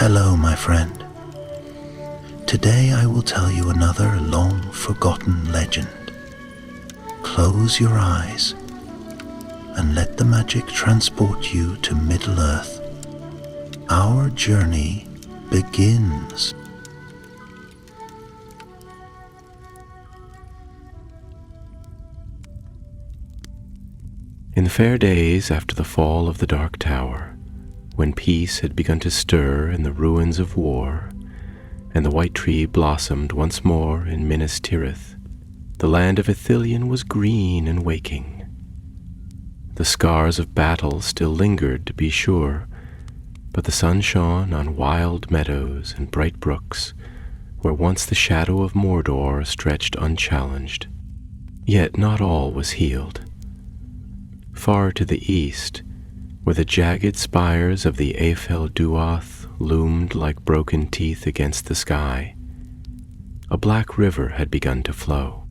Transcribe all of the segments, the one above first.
Hello, my friend. Today I will tell you another long-forgotten legend. Close your eyes and let the magic transport you to Middle-earth. Our journey begins. In the fair days after the fall of the Dark Tower, when peace had begun to stir in the ruins of war, and the white tree blossomed once more in Minas Tirith, the land of Ithilien was green and waking. The scars of battle still lingered, to be sure, but the sun shone on wild meadows and bright brooks, where once the shadow of Mordor stretched unchallenged. Yet not all was healed. Far to the east, where the jagged spires of the Eifel Duath loomed like broken teeth against the sky, a black river had begun to flow,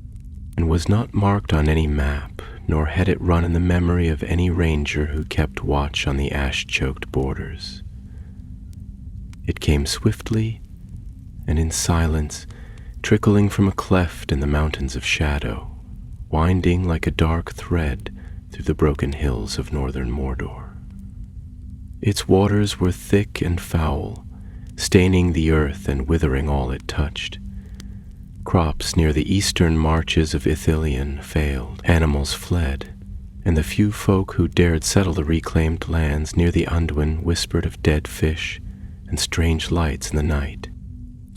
and was not marked on any map, nor had it run in the memory of any ranger who kept watch on the ash-choked borders. It came swiftly and in silence, trickling from a cleft in the mountains of shadow, winding like a dark thread through the broken hills of northern Mordor. Its waters were thick and foul, staining the earth and withering all it touched. Crops near the eastern marches of Ithilien failed, animals fled, and the few folk who dared settle the reclaimed lands near the Anduin whispered of dead fish and strange lights in the night.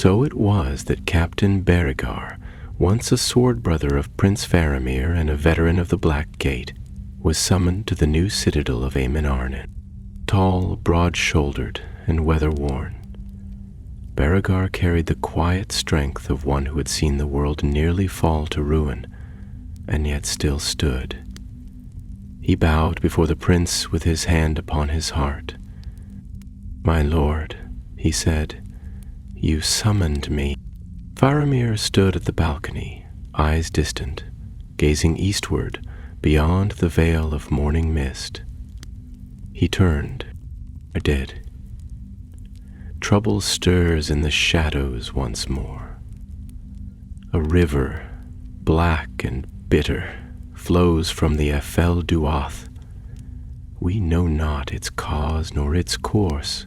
So it was that Captain Beregar, once a sword brother of Prince Faramir and a veteran of the Black Gate, was summoned to the new citadel of Aemon Arnin. Tall, broad-shouldered, and weather-worn, Beregar carried the quiet strength of one who had seen the world nearly fall to ruin, and yet still stood. He bowed before the prince with his hand upon his heart. "My lord," he said, "you summoned me." Faramir stood at the balcony, eyes distant, gazing eastward beyond the veil of morning mist. He turned. I did. Trouble stirs in the shadows once more. A river, black and bitter, flows from the Eifel Duath. We know not its cause nor its course,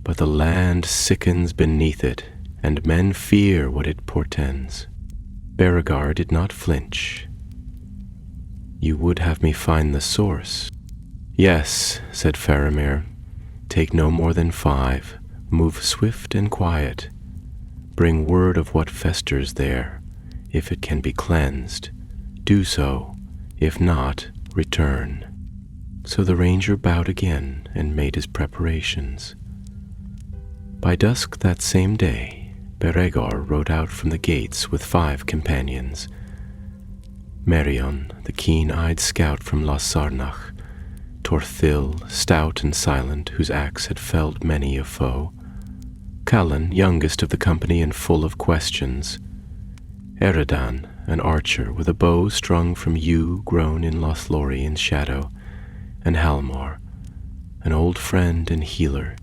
but the land sickens beneath it, and men fear what it portends. Beregar did not flinch. "You would have me find the source?" "Yes," said Faramir. "Take no more than 5. Move swift and quiet. Bring word of what festers there. If it can be cleansed, do so. If not, return." So the ranger bowed again and made his preparations. By dusk that same day, Beregar rode out from the gates with 5 companions. Merion, the keen-eyed scout from Las Sarnach, Torthil, stout and silent, whose axe had felled many a foe, Callan, youngest of the company and full of questions, Eridan, an archer with a bow strung from yew grown in Lothlorien's shadow, and Halmor, an old friend and healer,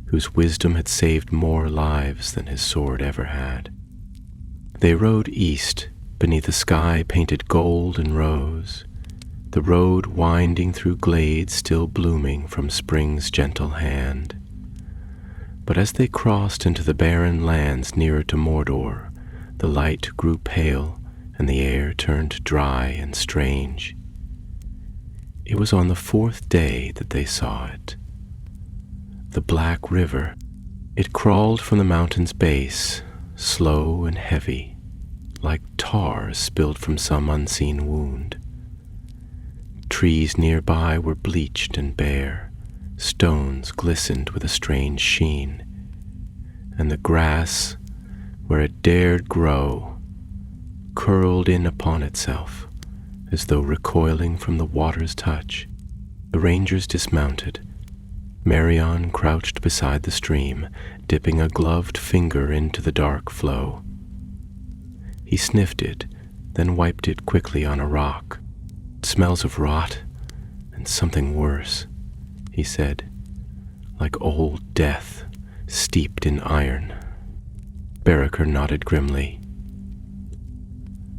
whose wisdom had saved more lives than his sword ever had. They rode east, beneath a sky painted gold and rose, the road winding through glades still blooming from spring's gentle hand. But as they crossed into the barren lands nearer to Mordor, the light grew pale and the air turned dry and strange. It was on the 4th day that they saw it. The Black River. It crawled from the mountain's base, slow and heavy, like tar spilled from some unseen wound. Trees nearby were bleached and bare, stones glistened with a strange sheen, and the grass, where it dared grow, curled in upon itself, as though recoiling from the water's touch. The rangers dismounted. Merion crouched beside the stream, dipping a gloved finger into the dark flow. He sniffed it, then wiped it quickly on a rock. "It smells of rot and something worse," he said, "like old death steeped in iron. Barraker nodded grimly.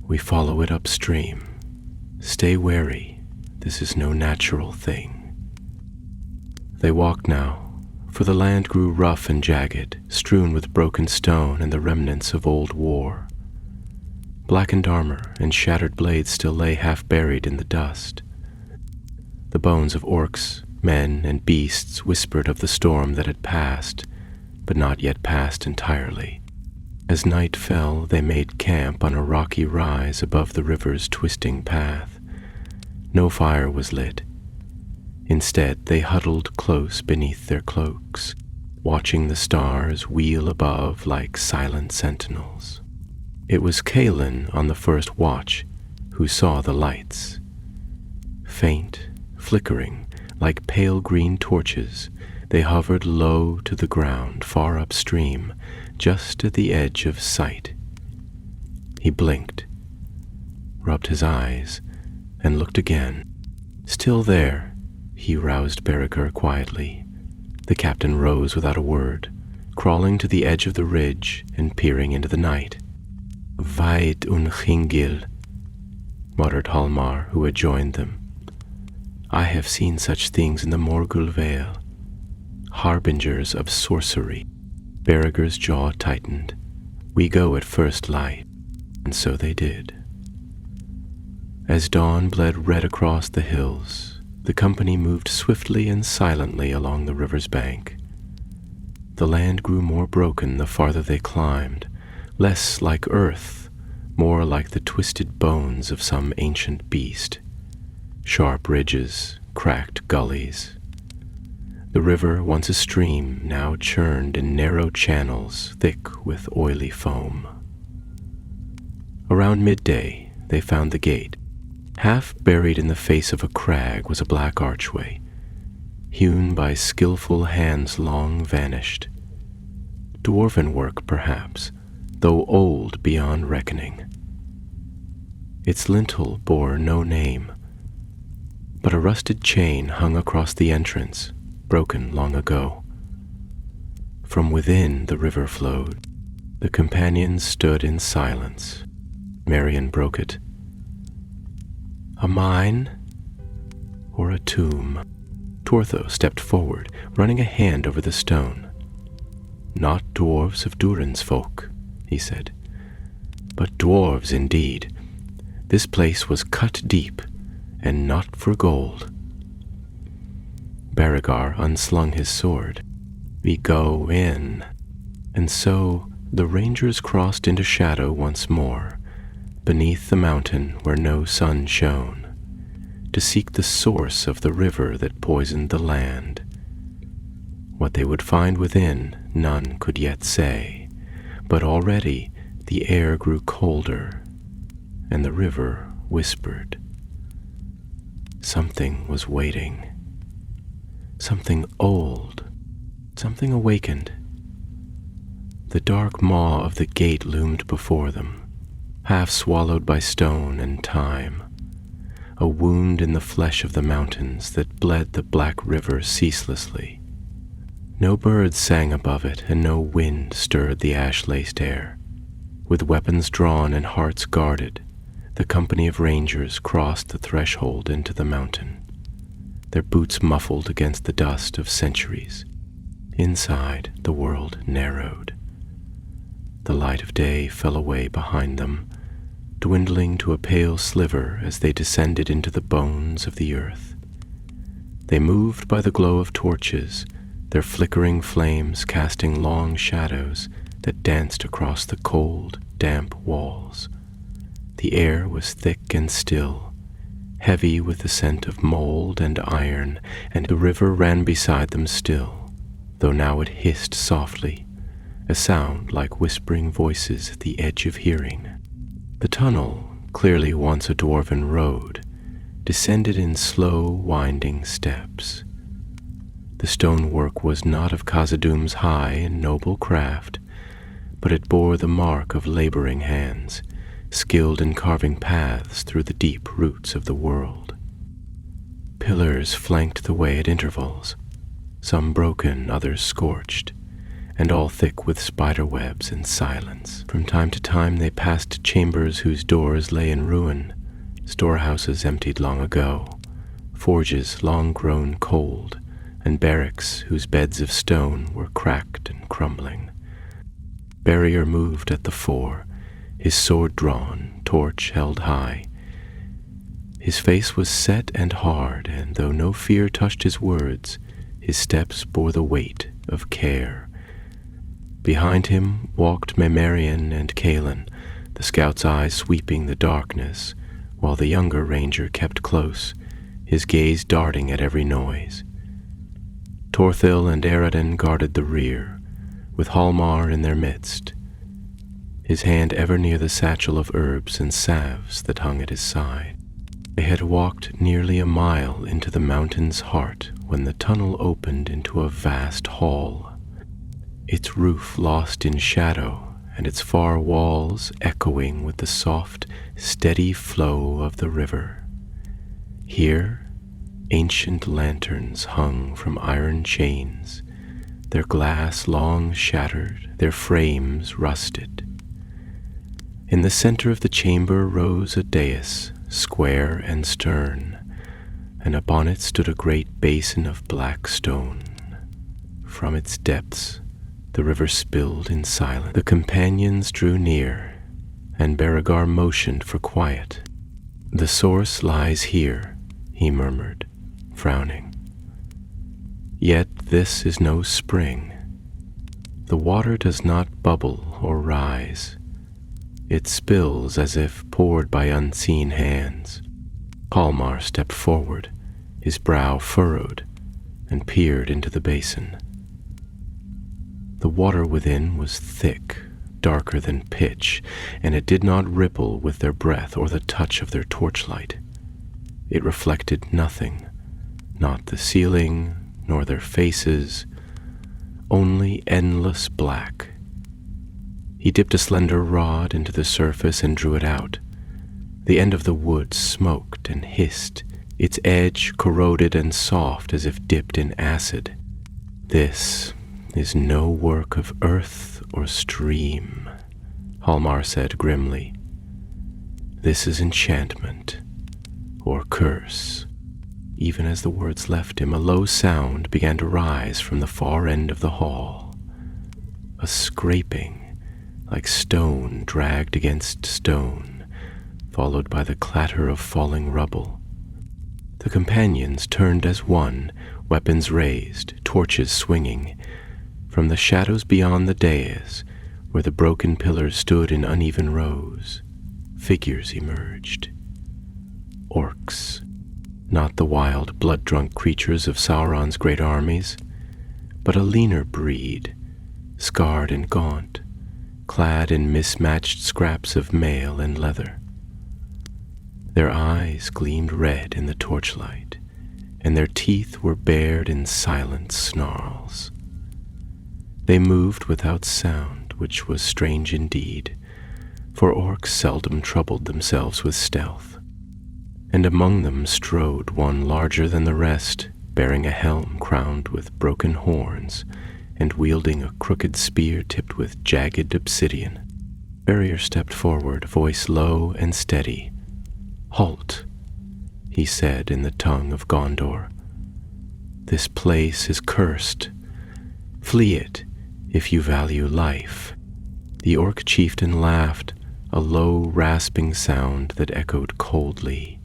We follow it upstream. Stay wary. This is no natural thing. They walked now, for the land grew rough and jagged, strewn with broken stone and the remnants of old war. Blackened armor and shattered blades still lay half buried in the dust. The bones of orcs, men, and beasts whispered of the storm that had passed, but not yet passed entirely. As night fell, they made camp on a rocky rise above the river's twisting path. No fire was lit. Instead, they huddled close beneath their cloaks, watching the stars wheel above like silent sentinels. It was Kaelin on the first watch who saw the lights. Faint, flickering, like pale green torches, they hovered low to the ground, far upstream, just at the edge of sight. He blinked, rubbed his eyes, and looked again. Still there, he roused Barraker quietly. The captain rose without a word, crawling to the edge of the ridge and peering into the night. Veit Unhingil, muttered Halmar, who had joined them. I have seen such things in the Morgul Vale, harbingers of sorcery. Barraker's jaw tightened. We go at first light, and so they did. As dawn bled red across the hills, the company moved swiftly and silently along the river's bank. The land grew more broken the farther they climbed, less like earth, more like the twisted bones of some ancient beast. Sharp ridges, cracked gullies. The river, once a stream, now churned in narrow channels thick with oily foam. Around midday, they found the gate. Half buried in the face of a crag was a black archway, hewn by skillful hands long vanished. Dwarven work, perhaps, though old beyond reckoning. Its lintel bore no name, but a rusted chain hung across the entrance, broken long ago. From within the river flowed. The companions stood in silence. Marion broke it. A mine or a tomb? Tortho stepped forward, running a hand over the stone. Not dwarves of Durin's folk, he said, but dwarves indeed. This place was cut deep, and not for gold. Barragar unslung his sword. We go in. And so the rangers crossed into shadow once more, beneath the mountain where no sun shone, to seek the source of the river that poisoned the land. What they would find within, none could yet say, but already the air grew colder, and the river whispered. Something was waiting. Something old, something awakened. The dark maw of the gate loomed before them, half swallowed by stone and time, a wound in the flesh of the mountains that bled the black river ceaselessly. No birds sang above it, and no wind stirred the ash-laced air. With weapons drawn and hearts guarded, the company of rangers crossed the threshold into the mountain, their boots muffled against the dust of centuries. Inside, the world narrowed. The light of day fell away behind them, dwindling to a pale sliver as they descended into the bones of the earth. They moved by the glow of torches, their flickering flames casting long shadows that danced across the cold, damp walls. The air was thick and still, heavy with the scent of mold and iron, and the river ran beside them still, though now it hissed softly, a sound like whispering voices at the edge of hearing. The tunnel, clearly once a dwarven road, descended in slow, winding steps. The stonework was not of Khazad-dûm's high and noble craft, but it bore the mark of laboring hands, skilled in carving paths through the deep roots of the world. Pillars flanked the way at intervals, some broken, others scorched, and all thick with spider webs and silence. From time to time they passed chambers whose doors lay in ruin, storehouses emptied long ago, forges long grown cold, and barracks whose beds of stone were cracked and crumbling. Barrier moved at the fore, his sword drawn, torch held high. His face was set and hard, and though no fear touched his words, his steps bore the weight of care. Behind him walked Memarian and Calin, the scout's eyes sweeping the darkness, while the younger ranger kept close, his gaze darting at every noise. Torthil and Eredin guarded the rear, with Hallmar in their midst, his hand ever near the satchel of herbs and salves that hung at his side. They had walked nearly a mile into the mountain's heart when the tunnel opened into a vast hall, its roof lost in shadow and its far walls echoing with the soft, steady flow of the river. Here, ancient lanterns hung from iron chains, their glass long shattered, their frames rusted. In the center of the chamber rose a dais, square and stern, and upon it stood a great basin of black stone. From its depths the river spilled in silence. The companions drew near, and Beregar motioned for quiet. "The source lies here," he murmured, frowning. "Yet this is no spring. The water does not bubble or rise. It spills as if poured by unseen hands." Hallmar stepped forward, his brow furrowed, and peered into the basin. The water within was thick, darker than pitch, and it did not ripple with their breath or the touch of their torchlight. It reflected nothing, not the ceiling, nor their faces, only endless black. He dipped a slender rod into the surface and drew it out. The end of the wood smoked and hissed, its edge corroded and soft as if dipped in acid. "This is no work of earth or stream," Hallmar said grimly. "This is enchantment or curse." Even as the words left him, a low sound began to rise from the far end of the hall. A scraping, like stone dragged against stone, followed by the clatter of falling rubble. The companions turned as one, weapons raised, torches swinging. From the shadows beyond the dais, where the broken pillars stood in uneven rows, figures emerged. Orcs, not the wild, blood-drunk creatures of Sauron's great armies, but a leaner breed, scarred and gaunt, clad in mismatched scraps of mail and leather. Their eyes gleamed red in the torchlight, and their teeth were bared in silent snarls. They moved without sound, which was strange indeed, for orcs seldom troubled themselves with stealth. And among them strode one larger than the rest, bearing a helm crowned with broken horns, and wielding a crooked spear tipped with jagged obsidian. Barrier stepped forward, voice low and steady. "Halt," he said in the tongue of Gondor. "This place is cursed. Flee it, if you value life." The orc chieftain laughed, a low, rasping sound that echoed coldly.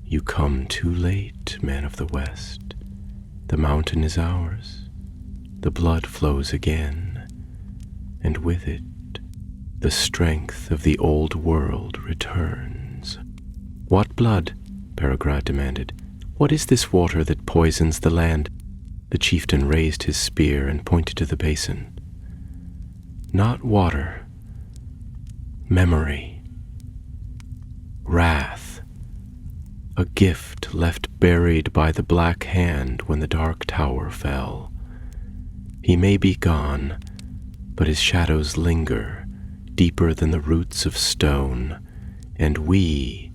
"You come too late, man of the West. The mountain is ours. The blood flows again, and with it, the strength of the old world returns." "What blood?" Beregar demanded. "What is this water that poisons the land?" The chieftain raised his spear and pointed to the basin. "Not water. Memory. Wrath. A gift left buried by the Black Hand when the Dark Tower fell. He may be gone, but his shadows linger, deeper than the roots of stone, and we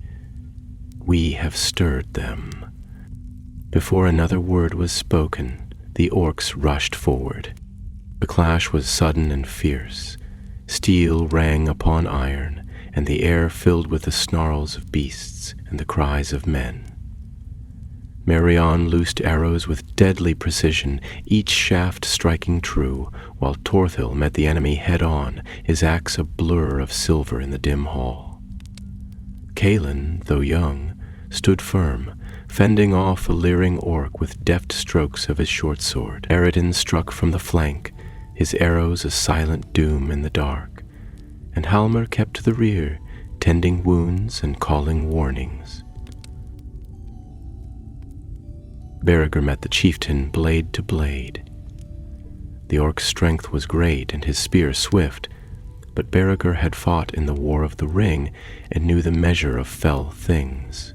have stirred them." Before another word was spoken, the orcs rushed forward. The clash was sudden and fierce. Steel rang upon iron, and the air filled with the snarls of beasts and the cries of men. Merion loosed arrows with deadly precision, each shaft striking true, while Torthil met the enemy head-on, his axe a blur of silver in the dim hall. Calin, though young, stood firm, fending off a leering orc with deft strokes of his short sword. Eredin struck from the flank, his arrows a silent doom in the dark, and Halmar kept to the rear, tending wounds and calling warnings. Beriger met the chieftain blade to blade. The orc's strength was great and his spear swift, but Beriger had fought in the War of the Ring and knew the measure of fell things.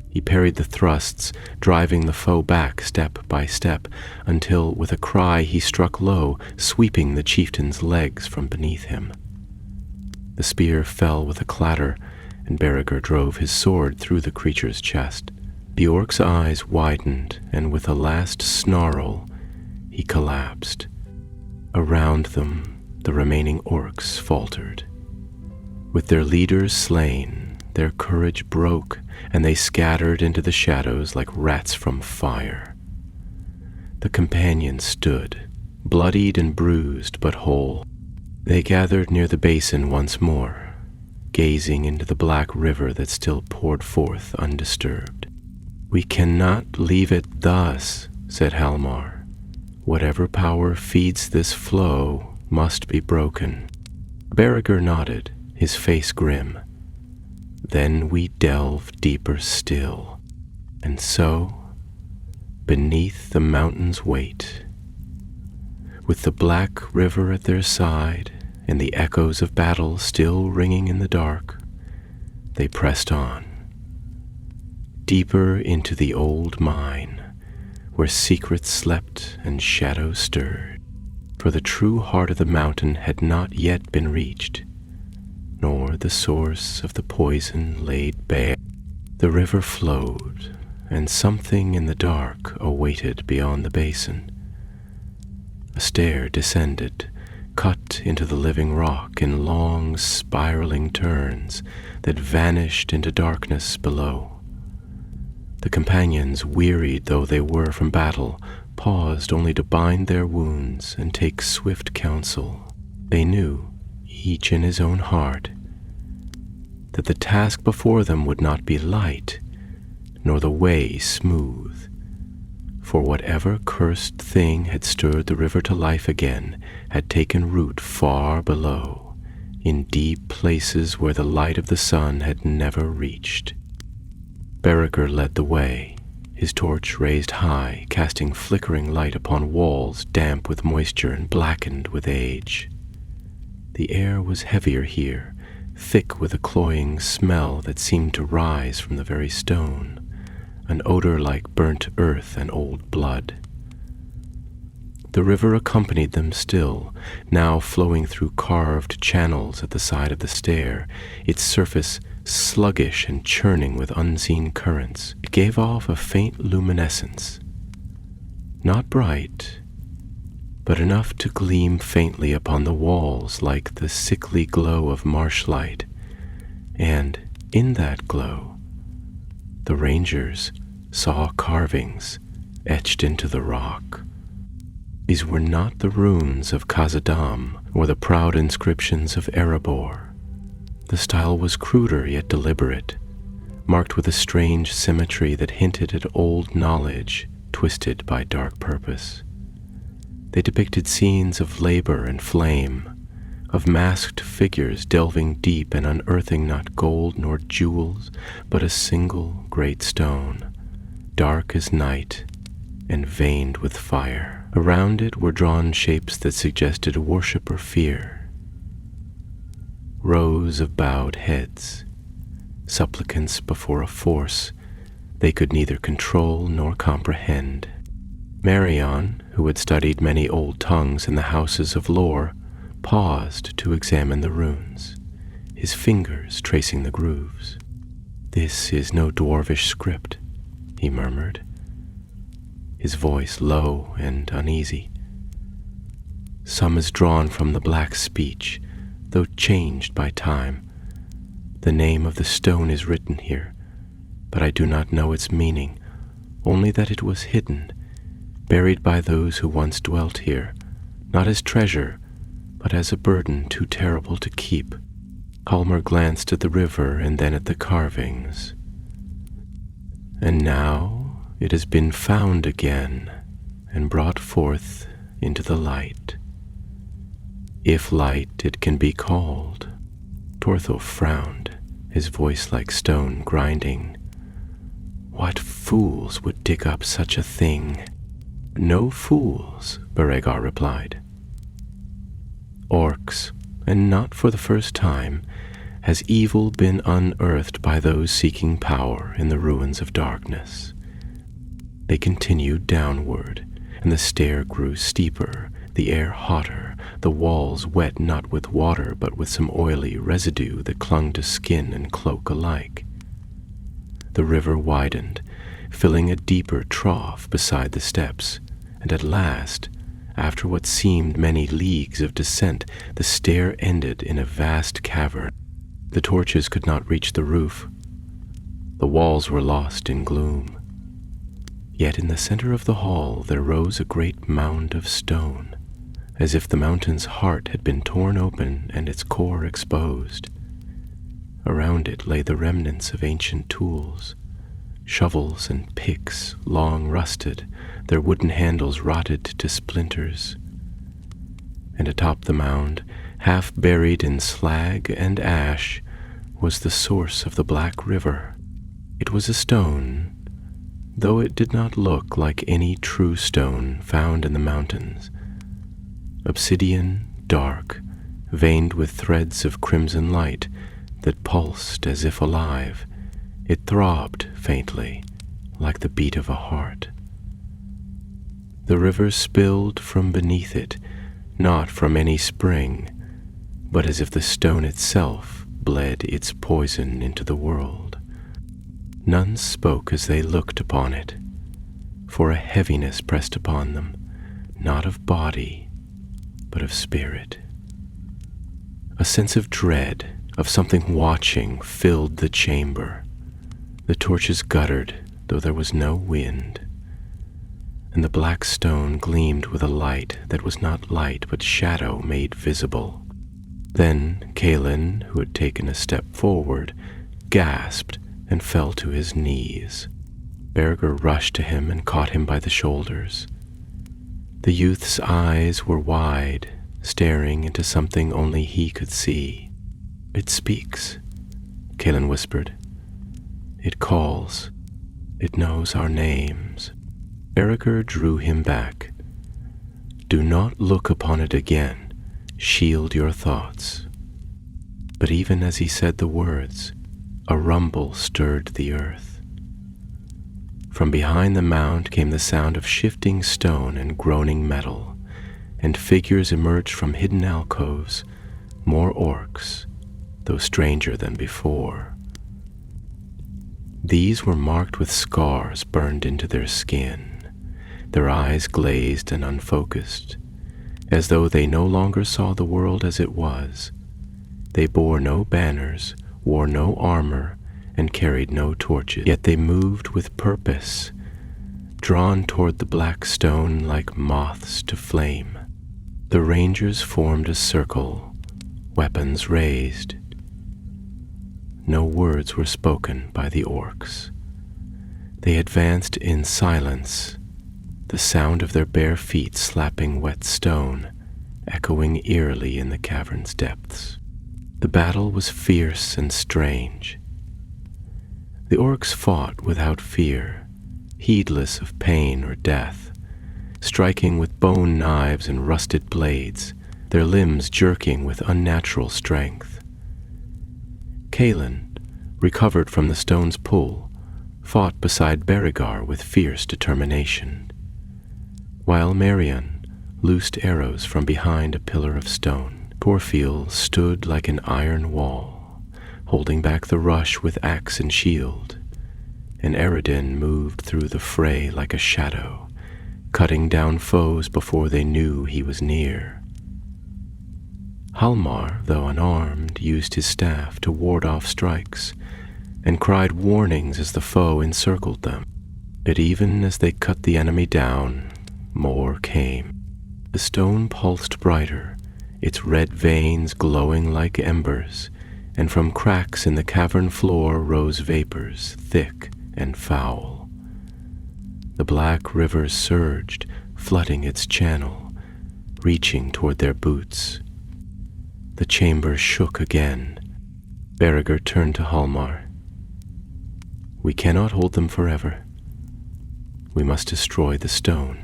He parried the thrusts, driving the foe back step by step, until with a cry he struck low, sweeping the chieftain's legs from beneath him. The spear fell with a clatter, and Beriger drove his sword through the creature's chest. The orc's eyes widened, and with a last snarl, he collapsed. Around them, the remaining orcs faltered. With their leaders slain, their courage broke, and they scattered into the shadows like rats from fire. The companions stood, bloodied and bruised but whole. They gathered near the basin once more, gazing into the black river that still poured forth undisturbed. "We cannot leave it thus," said Halmar. "Whatever power feeds this flow must be broken." Beriger nodded, his face grim. "Then we delve deeper still, and so, beneath the mountain's weight, with the black river at their side and the echoes of battle still ringing in the dark, they pressed on, deeper into the old mine, where secrets slept and shadows stirred, for the true heart of the mountain had not yet been reached, nor the source of the poison laid bare. The river flowed, and something in the dark awaited beyond the basin. A stair descended, cut into the living rock in long, spiraling turns that vanished into darkness below. The companions, wearied though they were from battle, paused only to bind their wounds and take swift counsel. They knew, each in his own heart, that the task before them would not be light, nor the way smooth, for whatever cursed thing had stirred the river to life again had taken root far below, in deep places where the light of the sun had never reached. Beriger led the way, his torch raised high, casting flickering light upon walls damp with moisture and blackened with age. The air was heavier here, thick with a cloying smell that seemed to rise from the very stone, an odor like burnt earth and old blood. The river accompanied them still, now flowing through carved channels at the side of the stair, its surface sluggish and churning with unseen currents. It gave off a faint luminescence, not bright, but enough to gleam faintly upon the walls like the sickly glow of marsh light, and in that glow, the rangers saw carvings etched into the rock. These were not the runes of Khazad-dûm or the proud inscriptions of Erebor. The style was cruder yet deliberate, marked with a strange symmetry that hinted at old knowledge twisted by dark purpose. They depicted scenes of labor and flame, of masked figures delving deep and unearthing not gold nor jewels, but a single great stone, dark as night and veined with fire. Around it were drawn shapes that suggested worship or fear. Rows of bowed heads, supplicants before a force they could neither control nor comprehend. Merion, who had studied many old tongues in the houses of lore, paused to examine the runes, his fingers tracing the grooves. "This is no dwarvish script," he murmured, his voice low and uneasy. some is drawn from the black speech, though changed by time. The name of the stone is written here, but I do not know its meaning, only that it was hidden, buried by those who once dwelt here, not as treasure, but as a burden too terrible to keep. Hallmer glanced at the river and then at the carvings. And now it has been found again and brought forth into the light. If light it can be called. Tortho frowned, his voice like stone grinding. What fools would dig up such a thing? No fools, Beregar replied. Orcs, and not for the first time, has evil been unearthed by those seeking power in the ruins of darkness. They continued downward, and the stair grew steeper, the air hotter, the walls wet not with water but with some oily residue that clung to skin and cloak alike. The river widened, filling a deeper trough beside the steps, and at last, after what seemed many leagues of descent, the stair ended in a vast cavern. The torches could not reach the roof. The walls were lost in gloom. Yet in the center of the hall there rose a great mound of stone, as if the mountain's heart had been torn open and its core exposed. Around it lay the remnants of ancient tools, shovels and picks, long rusted, their wooden handles rotted to splinters. And atop the mound, half buried in slag and ash, was the source of the Black River. It was a stone, though it did not look like any true stone found in the mountains. Obsidian, dark, veined with threads of crimson light that pulsed as if alive, it throbbed faintly, like the beat of a heart. The river spilled from beneath it, not from any spring, but as if the stone itself bled its poison into the world. None spoke as they looked upon it, for a heaviness pressed upon them, not of body, but of spirit. A sense of dread, of something watching, filled the chamber. The torches guttered, though there was no wind, and the black stone gleamed with a light that was not light but shadow made visible. Then Kalin, who had taken a step forward, gasped and fell to his knees. Berger rushed to him and caught him by the shoulders. The youth's eyes were wide, staring into something only he could see. "It speaks," Kalin whispered. "It calls. It knows our names." Berger drew him back. "Do not look upon it again. Shield your thoughts." But even as he said the words, a rumble stirred the earth. From behind the mound came the sound of shifting stone and groaning metal, and figures emerged from hidden alcoves, more orcs, though stranger than before. These were marked with scars burned into their skin, their eyes glazed and unfocused, as though they no longer saw the world as it was. They bore no banners, wore no armor, and carried no torches, yet they moved with purpose, drawn toward the black stone like moths to flame. The rangers formed a circle, weapons raised. No words were spoken by the orcs. They advanced in silence, the sound of their bare feet slapping wet stone, echoing eerily in the cavern's depths. The battle was fierce and strange. The orcs fought without fear, heedless of pain or death, striking with bone knives and rusted blades, their limbs jerking with unnatural strength. Kalin, recovered from the stone's pull, fought beside Beregar with fierce determination, while Marion loosed arrows from behind a pillar of stone. Torfiel stood like an iron wall, holding back the rush with axe and shield, and Eredin moved through the fray like a shadow, cutting down foes before they knew he was near. Halmar, though unarmed, used his staff to ward off strikes, and cried warnings as the foe encircled them. Yet even as they cut the enemy down, more came. The stone pulsed brighter, its red veins glowing like embers, and from cracks in the cavern floor rose vapors, thick and foul. The black river surged, flooding its channel, reaching toward their boots. The chamber shook again. Berriger turned to Halmar. "We cannot hold them forever. We must destroy the stone."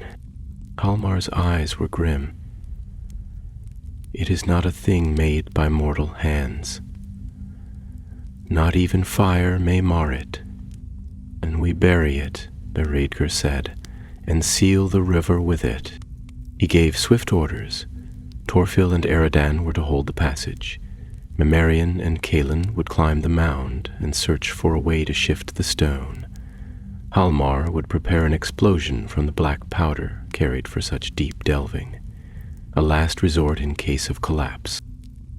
Halmar's eyes were grim. "It is not a thing made by mortal hands. Not even fire may mar it. And we bury it," Berriger said, "and seal the river with it." He gave swift orders. Torfil and Eridan were to hold the passage. Memarian and Kalin would climb the mound and search for a way to shift the stone. Halmar would prepare an explosion from the black powder carried for such deep delving, a last resort in case of collapse.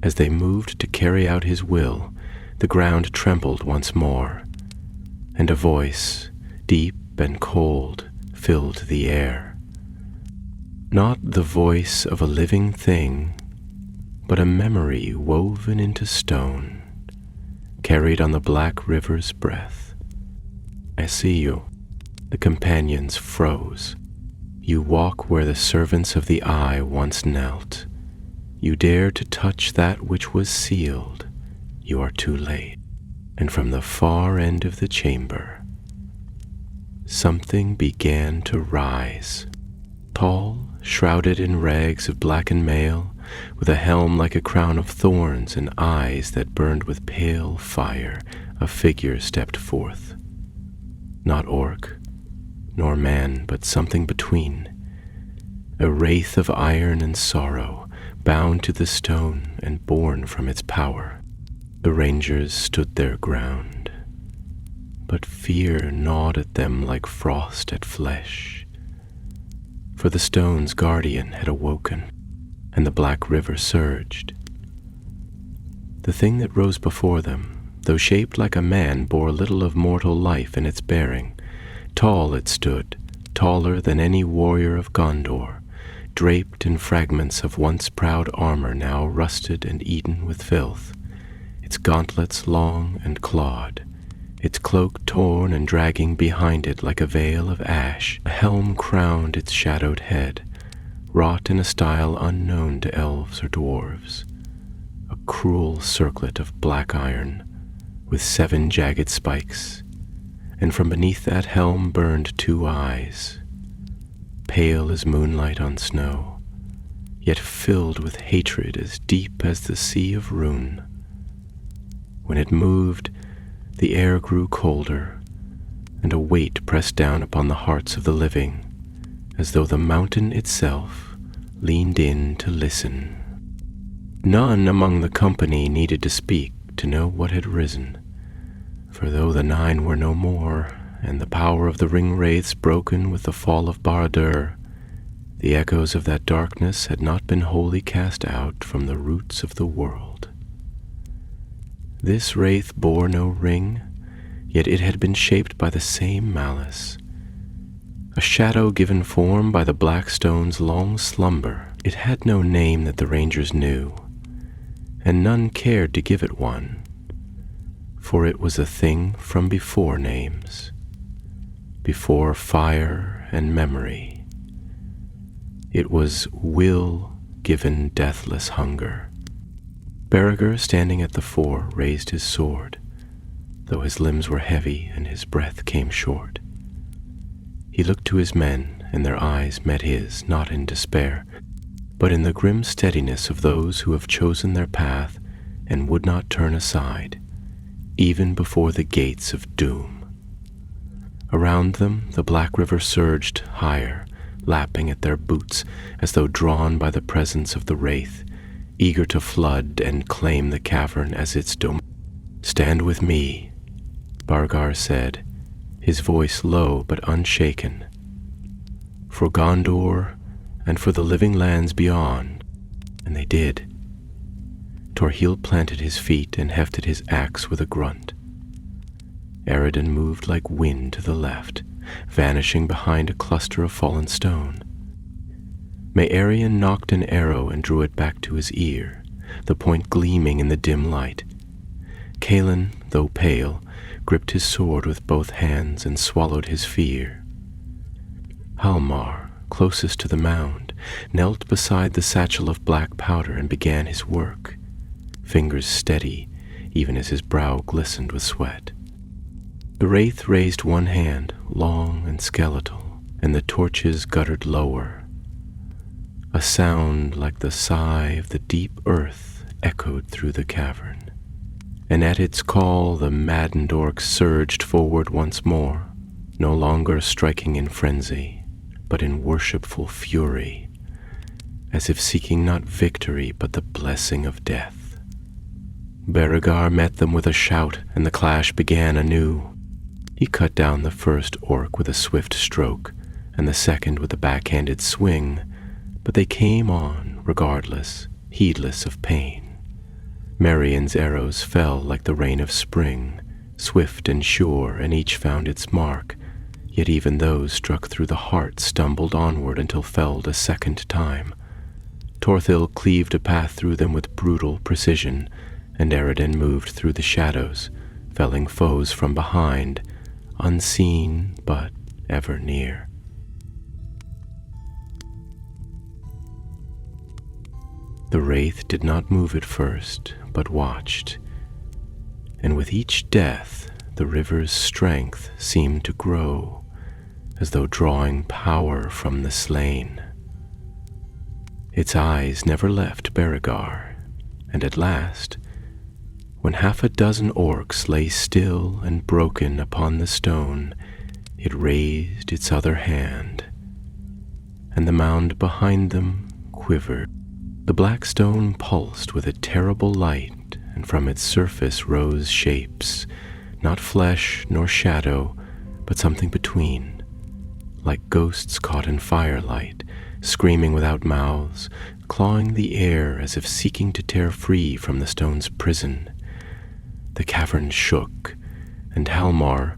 As they moved to carry out his will, the ground trembled once more, and a voice, deep and cold, filled the air. Not the voice of a living thing, but a memory woven into stone, carried on the black river's breath. "I see you." The companions froze. "You walk where the servants of the Eye once knelt. You dare to touch that which was sealed. You are too late." And from the far end of the chamber, something began to rise. Tall, shrouded in rags of blackened mail, with a helm like a crown of thorns and eyes that burned with pale fire, a figure stepped forth. Not orc, nor man, but something between. A wraith of iron and sorrow, bound to the stone and born from its power. The rangers stood their ground, but fear gnawed at them like frost at flesh. For the stone's guardian had awoken, and the black river surged. The thing that rose before them, though shaped like a man, bore little of mortal life in its bearing. Tall it stood, taller than any warrior of Gondor, draped in fragments of once proud armor now rusted and eaten with filth, its gauntlets long and clawed, its cloak torn and dragging behind it like a veil of ash. A helm crowned its shadowed head, wrought in a style unknown to elves or dwarves. A cruel circlet of black iron, with 7 jagged spikes, and from beneath that helm burned 2 eyes, pale as moonlight on snow, yet filled with hatred as deep as the sea of Rune. When it moved, the air grew colder, and a weight pressed down upon the hearts of the living, as though the mountain itself leaned in to listen. None among the company needed to speak to know what had risen, for though the 9 were no more, and the power of the ring-wraiths broken with the fall of Barad-dûr, the echoes of that darkness had not been wholly cast out from the roots of the world. This wraith bore no ring, yet it had been shaped by the same malice. A shadow given form by the black stone's long slumber. It had no name that the rangers knew, and none cared to give it one, for it was a thing from before names, before fire and memory. It was will given deathless hunger. Berriger, standing at the fore, raised his sword, though his limbs were heavy and his breath came short. He looked to his men, and their eyes met his, not in despair, but in the grim steadiness of those who have chosen their path and would not turn aside, even before the gates of doom. Around them the black river surged higher, lapping at their boots as though drawn by the presence of the wraith, eager to flood and claim the cavern as its domain. "Stand with me," Bargar said, his voice low but unshaken. "For Gondor and for the living lands beyond." And they did. Torhil planted his feet and hefted his axe with a grunt. Eredin moved like wind to the left, vanishing behind a cluster of fallen stone. Maerion knocked an arrow and drew it back to his ear, the point gleaming in the dim light. Kaelin, though pale, gripped his sword with both hands and swallowed his fear. Halmar, closest to the mound, knelt beside the satchel of black powder and began his work, fingers steady even as his brow glistened with sweat. The wraith raised one hand, long and skeletal, and the torches guttered lower. A sound like the sigh of the deep earth echoed through the cavern, and at its call the maddened orcs surged forward once more, no longer striking in frenzy, but in worshipful fury, as if seeking not victory but the blessing of death. Beregar met them with a shout, and the clash began anew. He cut down the first orc with a swift stroke, and the second with a backhanded swing, but they came on regardless, heedless of pain. Merion's arrows fell like the rain of spring, swift and sure, and each found its mark, yet even those struck through the heart stumbled onward until felled a second time. Torthil cleaved a path through them with brutal precision, and Eredin moved through the shadows, felling foes from behind, unseen but ever near. The wraith did not move at first, but watched, and with each death the river's strength seemed to grow, as though drawing power from the slain. Its eyes never left Beregar, and at last, when half a dozen orcs lay still and broken upon the stone, it raised its other hand, and the mound behind them quivered. The black stone pulsed with a terrible light, and from its surface rose shapes, not flesh nor shadow, but something between, like ghosts caught in firelight, screaming without mouths, clawing the air as if seeking to tear free from the stone's prison. The cavern shook, and Halmar,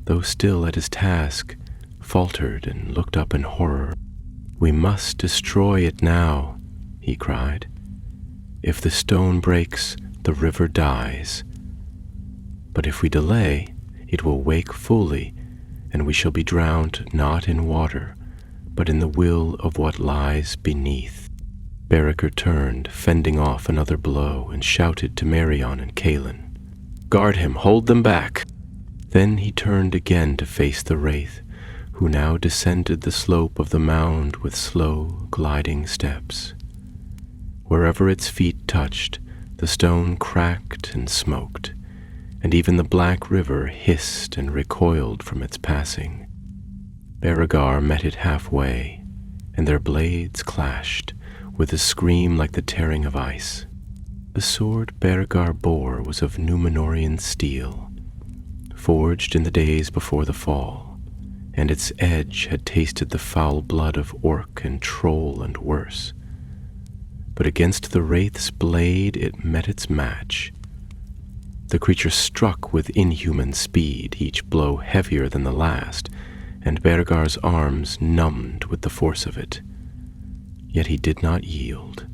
though still at his task, faltered and looked up in horror. "We must destroy it now," he cried. "If the stone breaks, the river dies. But if we delay, it will wake fully, and we shall be drowned not in water, but in the will of what lies beneath." Beregar turned, fending off another blow, and shouted to Marion and Kaelin, "Guard him, hold them back!" Then he turned again to face the wraith, who now descended the slope of the mound with slow, gliding steps. Wherever its feet touched, the stone cracked and smoked, and even the black river hissed and recoiled from its passing. Beregar met it halfway, and their blades clashed, with a scream like the tearing of ice. The sword Beregar bore was of Númenórean steel, forged in the days before the fall, and its edge had tasted the foul blood of orc and troll and worse. But against the wraith's blade it met its match. The creature struck with inhuman speed, each blow heavier than the last, and Beregar's arms numbed with the force of it. Yet he did not yield.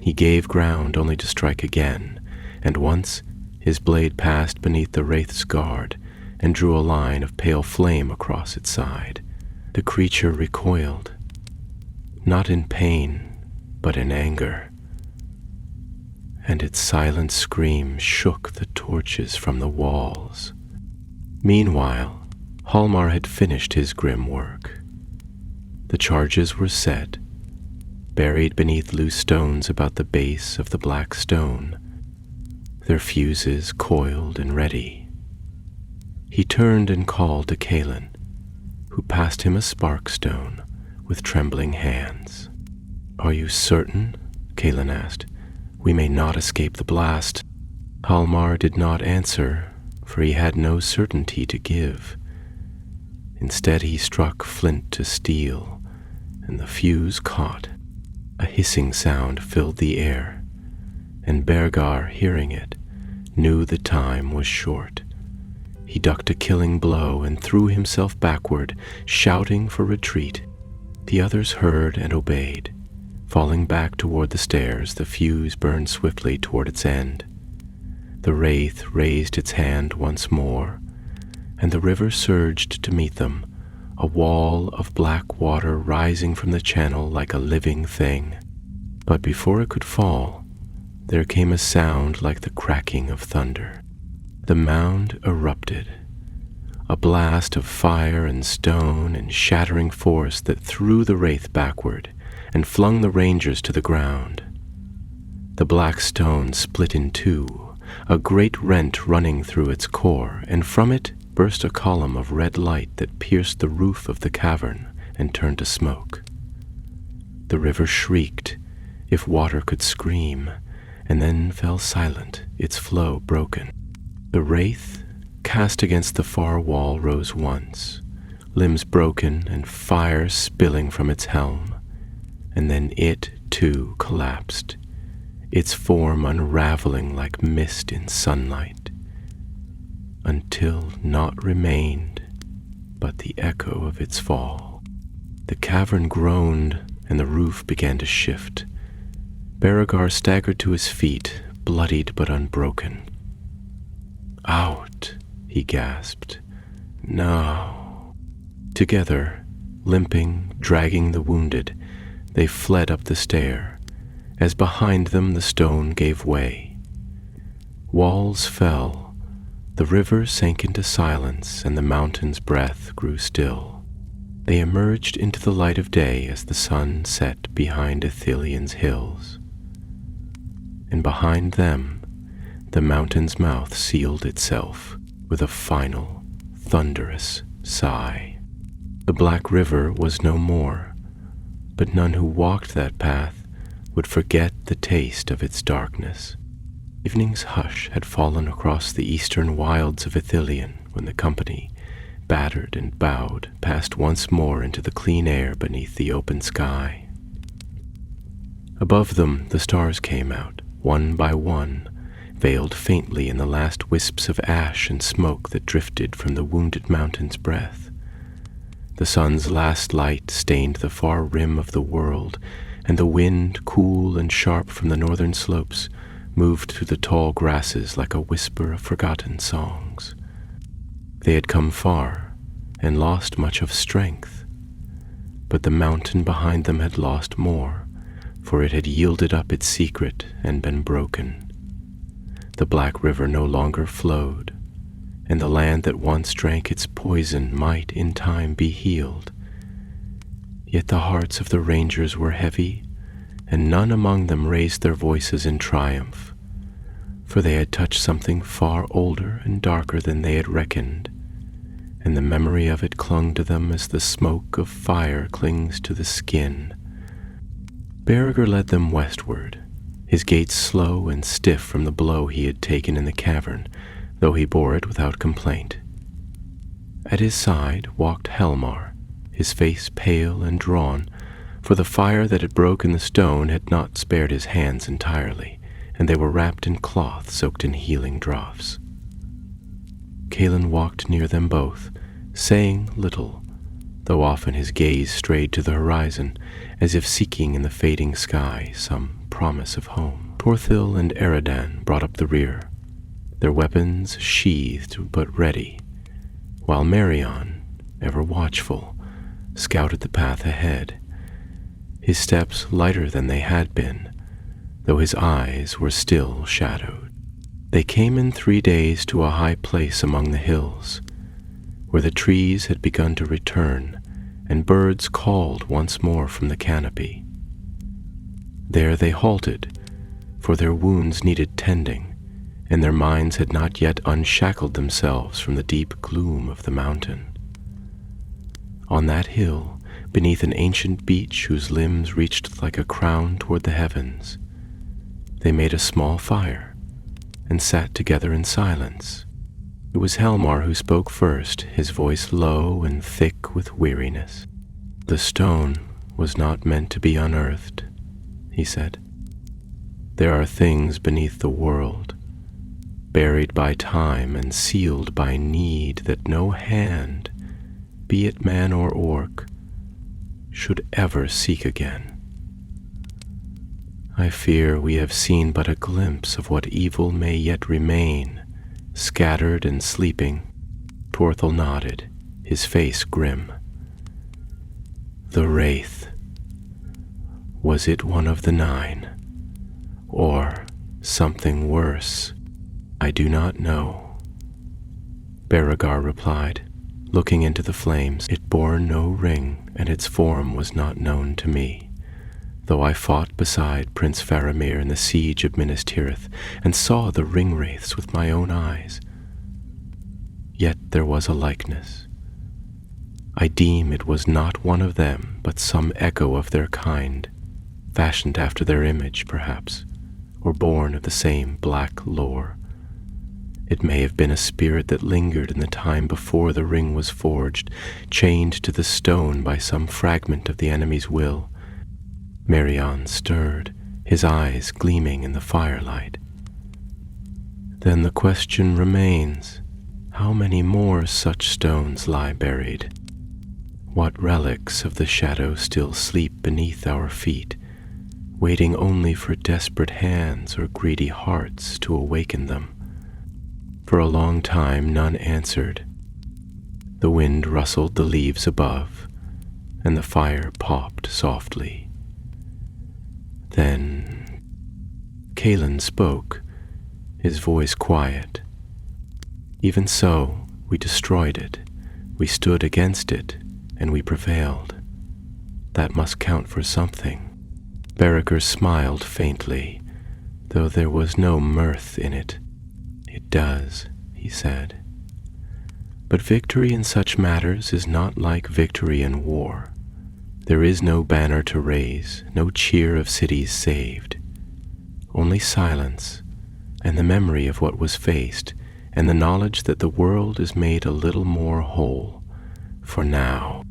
He gave ground only to strike again, and once his blade passed beneath the wraith's guard and drew a line of pale flame across its side. The creature recoiled, not in pain, but in anger, and its silent scream shook the torches from the walls. Meanwhile, Halmar had finished his grim work. The charges were set, buried beneath loose stones about the base of the black stone, their fuses coiled and ready. He turned and called to Kaelin, who passed him a spark stone with trembling hands. "Are you certain?" Kaelin asked. "We may not escape the blast." Halmar did not answer, for he had no certainty to give. Instead he struck flint to steel, and the fuse caught. A hissing sound filled the air, and Bergar, hearing it, knew the time was short. He ducked a killing blow and threw himself backward, shouting for retreat. The others heard and obeyed. Falling back toward the stairs, the fuse burned swiftly toward its end. The wraith raised its hand once more, and the river surged to meet them, a wall of black water rising from the channel like a living thing. But before it could fall, there came a sound like the cracking of thunder. The mound erupted, a blast of fire and stone and shattering force that threw the wraith backward and flung the rangers to the ground. The black stone split in two, a great rent running through its core, and from it burst a column of red light that pierced the roof of the cavern and turned to smoke. The river shrieked, if water could scream, and then fell silent, its flow broken. The wraith, cast against the far wall, rose once, limbs broken and fire spilling from its helm, and then it, too, collapsed, its form unraveling like mist in sunlight, until naught remained but the echo of its fall. The cavern groaned, and the roof began to shift. Bergar staggered to his feet, bloodied but unbroken. "Out," he gasped. "No." Together, limping, dragging the wounded, they fled up the stair, as behind them the stone gave way. Walls fell, the river sank into silence, and the mountain's breath grew still. They emerged into the light of day as the sun set behind Ithilion's hills. And behind them, the mountain's mouth sealed itself with a final, thunderous sigh. The black river was no more, but none who walked that path would forget the taste of its darkness. Evening's hush had fallen across the eastern wilds of Ithilien when the company, battered and bowed, passed once more into the clean air beneath the open sky. Above them the stars came out, one by one, veiled faintly in the last wisps of ash and smoke that drifted from the wounded mountain's breath. The sun's last light stained the far rim of the world, and the wind, cool and sharp from the northern slopes, moved through the tall grasses like a whisper of forgotten songs. They had come far and lost much of strength, but the mountain behind them had lost more, for it had yielded up its secret and been broken. The black river no longer flowed, and the land that once drank its poison might in time be healed. Yet the hearts of the rangers were heavy, and none among them raised their voices in triumph, for they had touched something far older and darker than they had reckoned, and the memory of it clung to them as the smoke of fire clings to the skin. Bergar led them westward, his gait slow and stiff from the blow he had taken in the cavern, though he bore it without complaint. At his side walked Helmar, his face pale and drawn, for the fire that had broken the stone had not spared his hands entirely, and they were wrapped in cloth soaked in healing draughts. Calin walked near them both, saying little, though often his gaze strayed to the horizon, as if seeking in the fading sky some promise of home. Torthil and Eridan brought up the rear, their weapons sheathed but ready, while Marion, ever watchful, scouted the path ahead, his steps lighter than they had been, though his eyes were still shadowed. They came in 3 days to a high place among the hills, where the trees had begun to return, and birds called once more from the canopy. There they halted, for their wounds needed tending, and their minds had not yet unshackled themselves from the deep gloom of the mountain. On that hill, beneath an ancient beech whose limbs reached like a crown toward the heavens, they made a small fire and sat together in silence. It was Helmar who spoke first, his voice low and thick with weariness. "The stone was not meant to be unearthed," he said. There are things beneath the world, buried by time and sealed by need, that no hand, be it man or orc, should ever seek again. I fear we have seen but a glimpse of what evil may yet remain, scattered and sleeping. Torthel nodded, his face grim. The Wraith. Was it one of the 9? Or something worse? I do not know. Beregar replied, looking into the flames. It bore no ring, and its form was not known to me, though I fought beside Prince Faramir in the siege of Minas Tirith, and saw the ring-wraiths with my own eyes. Yet there was a likeness. I deem it was not one of them, but some echo of their kind, fashioned after their image, perhaps, or born of the same black lore. It may have been a spirit that lingered in the time before the ring was forged, chained to the stone by some fragment of the enemy's will. Merion stirred, his eyes gleaming in the firelight. Then the question remains, how many more such stones lie buried? What relics of the shadow still sleep beneath our feet, waiting only for desperate hands or greedy hearts to awaken them? For a long time none answered. The wind rustled the leaves above, and the fire popped softly. Then Cailan spoke, his voice quiet. Even so, we destroyed it. We stood against it, and we prevailed. That must count for something. Beregar smiled faintly, though there was no mirth in it. It does, he said. But victory in such matters is not like victory in war. There is no banner to raise, no cheer of cities saved. Only silence, and the memory of what was faced, and the knowledge that the world is made a little more whole, for now.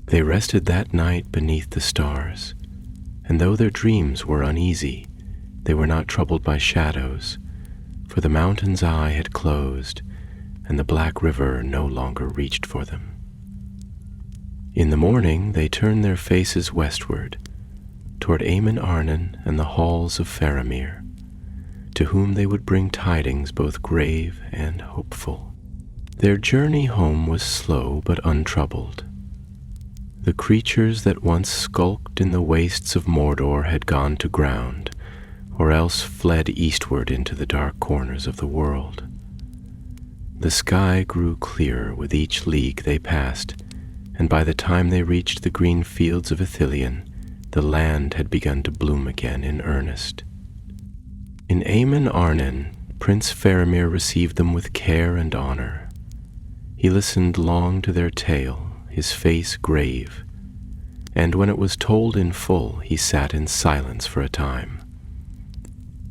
They rested that night beneath the stars, and though their dreams were uneasy, they were not troubled by shadows, for the mountain's eye had closed, and the black river no longer reached for them. In the morning they turned their faces westward, toward Amon Arnon and the halls of Faramir, to whom they would bring tidings both grave and hopeful. Their journey home was slow but untroubled. The creatures that once skulked in the wastes of Mordor had gone to ground, or else fled eastward into the dark corners of the world. The sky grew clearer with each league they passed, and by the time they reached the green fields of Ithilien, the land had begun to bloom again in earnest. In Amon Arnon, Prince Faramir received them with care and honor. He listened long to their tale, his face grave, and when it was told in full, he sat in silence for a time,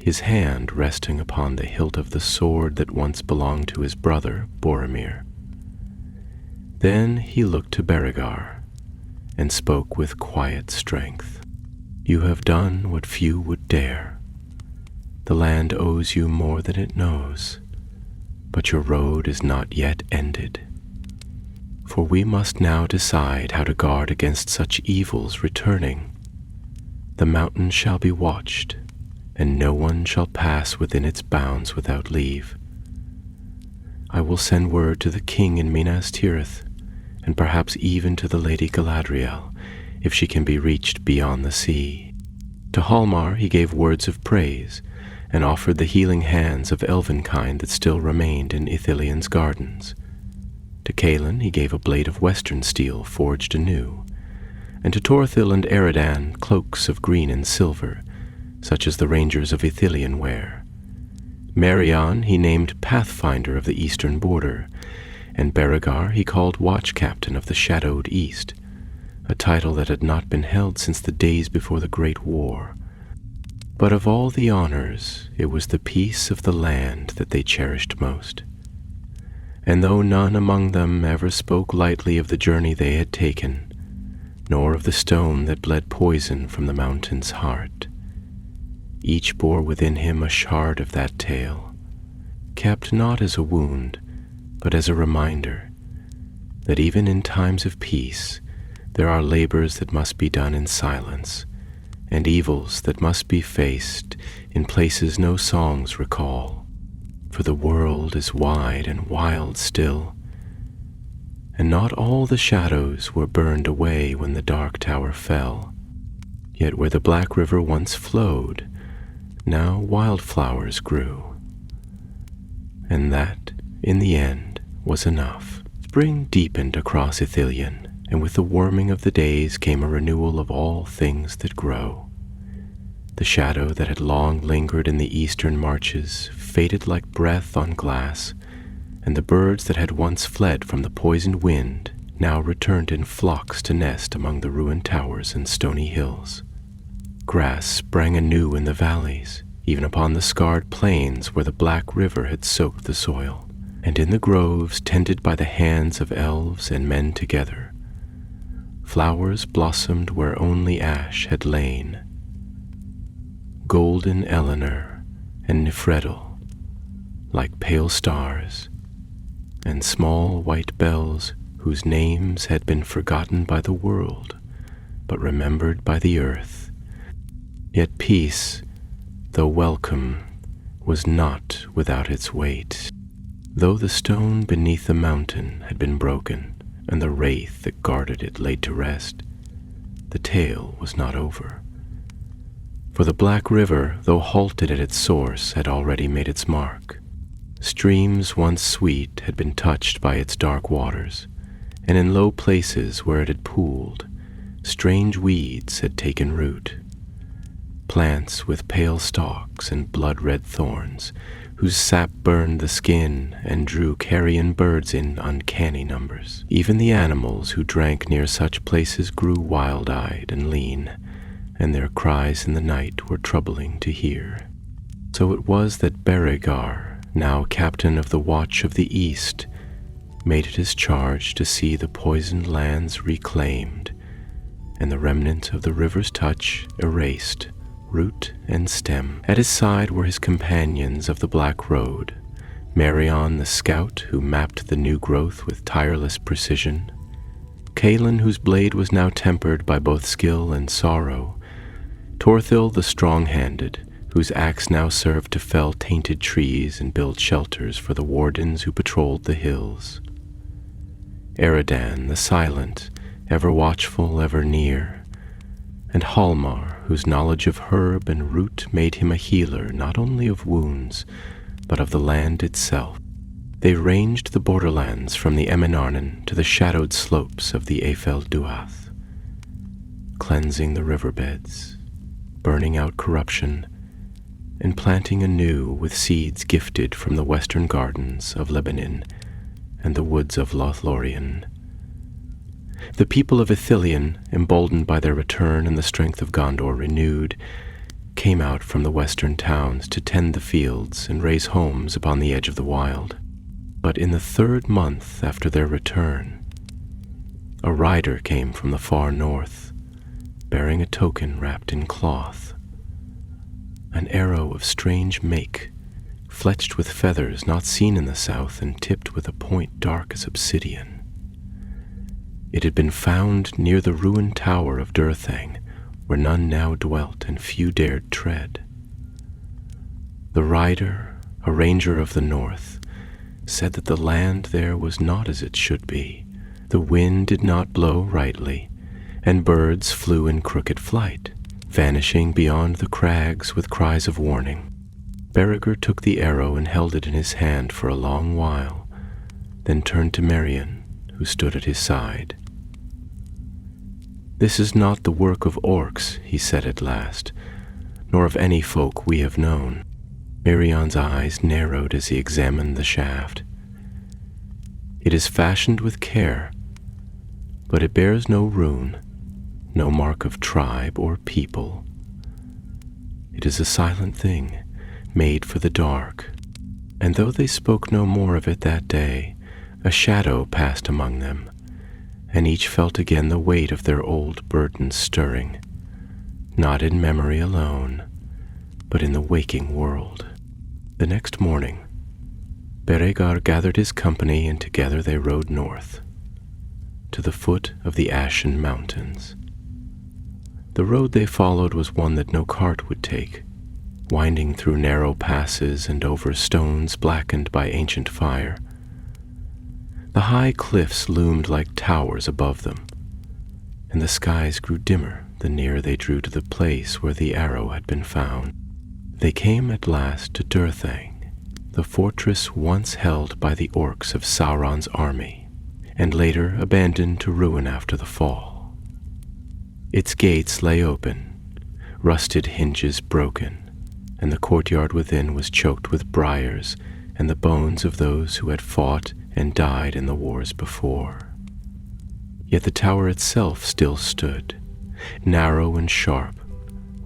his hand resting upon the hilt of the sword that once belonged to his brother, Boromir. Then he looked to Beregar and spoke with quiet strength. You have done what few would dare. The land owes you more than it knows, but your road is not yet ended. For we must now decide how to guard against such evils returning. The mountain shall be watched, and no one shall pass within its bounds without leave. I will send word to the king in Minas Tirith, and perhaps even to the Lady Galadriel, if she can be reached beyond the sea. To Halmar he gave words of praise, and offered the healing hands of elvenkind that still remained in Ithilien's gardens. To Cailan he gave a blade of western steel forged anew, and to Torthil and Eridan cloaks of green and silver, such as the rangers of Ithilien wear. Merion he named Pathfinder of the eastern border, and Beregar he called Watch Captain of the Shadowed East, a title that had not been held since the days before the Great War. But of all the honors, it was the peace of the land that they cherished most. And though none among them ever spoke lightly of the journey they had taken, nor of the stone that bled poison from the mountain's heart, Each bore within him a shard of that tale, kept not as a wound, but as a reminder that even in times of peace there are labors that must be done in silence, and evils that must be faced in places no songs recall. For the world is wide and wild still, and not all the shadows were burned away when the dark tower fell. Yet where the black river once flowed, now wildflowers grew. And that, in the end, was enough. Spring deepened across Ithilien, and with the warming of the days came a renewal of all things that grow. The shadow that had long lingered in the eastern marches faded like breath on glass, and the birds that had once fled from the poisoned wind now returned in flocks to nest among the ruined towers and stony hills. Grass sprang anew in the valleys, even upon the scarred plains where the black river had soaked the soil, and in the groves tended by the hands of elves and men together. Flowers blossomed where only ash had lain. Golden Eleanor and Nifredel, like pale stars, and small white bells whose names had been forgotten by the world, but remembered by the earth. Yet peace, though welcome, was not without its weight. Though the stone beneath the mountain had been broken, and the wraith that guarded it laid to rest, the tale was not over. For the black river, though halted at its source, had already made its mark. Streams once sweet had been touched by its dark waters, and in low places where it had pooled, strange weeds had taken root. Plants with pale stalks and blood-red thorns, whose sap burned the skin and drew carrion birds in uncanny numbers. Even the animals who drank near such places grew wild-eyed and lean, and their cries in the night were troubling to hear. So it was that Beregar, now captain of the Watch of the East, made it his charge to see the poisoned lands reclaimed, and the remnant of the river's touch erased, root and stem. At his side were his companions of the Black Road, Marion the scout who mapped the new growth with tireless precision, Caelan whose blade was now tempered by both skill and sorrow, Torthil the strong-handed, whose axe now served to fell tainted trees and build shelters for the wardens who patrolled the hills, Eridan the silent, ever watchful, ever near, and Halmar, whose knowledge of herb and root made him a healer not only of wounds, but of the land itself. They ranged the borderlands from the Eminarnen to the shadowed slopes of the Eifel Duath, cleansing the riverbeds, burning out corruption, and planting anew with seeds gifted from the western gardens of Lebanon and the woods of Lothlorien. The people of Ithilien, emboldened by their return and the strength of Gondor renewed, came out from the western towns to tend the fields and raise homes upon the edge of the wild. But in the 3rd month after their return, a rider came from the far north, bearing a token wrapped in cloth. An arrow of strange make, fletched with feathers not seen in the south and tipped with a point dark as obsidian. It had been found near the ruined tower of Durthang, where none now dwelt and few dared tread. The rider, a ranger of the north, said that the land there was not as it should be. The wind did not blow rightly, and birds flew in crooked flight, vanishing beyond the crags with cries of warning. Beregar took the arrow and held it in his hand for a long while, then turned to Marion, who stood at his side. "This is not the work of orcs," he said at last, "nor of any folk we have known." Marion's eyes narrowed as he examined the shaft. "It is fashioned with care, but it bears no rune, no mark of tribe or people. It is a silent thing, made for the dark." And though they spoke no more of it that day, a shadow passed among them, and each felt again the weight of their old burdens stirring, not in memory alone, but in the waking world. The next morning, Beregar gathered his company, and together they rode north, to the foot of the Ashen Mountains. The road they followed was one that no cart would take, winding through narrow passes and over stones blackened by ancient fire. The high cliffs loomed like towers above them, and the skies grew dimmer the nearer they drew to the place where the arrow had been found. They came at last to Durthang, the fortress once held by the orcs of Sauron's army, and later abandoned to ruin after the fall. Its gates lay open, rusted hinges broken, and the courtyard within was choked with briars and the bones of those who had fought and died in the wars before. Yet the tower itself still stood, narrow and sharp,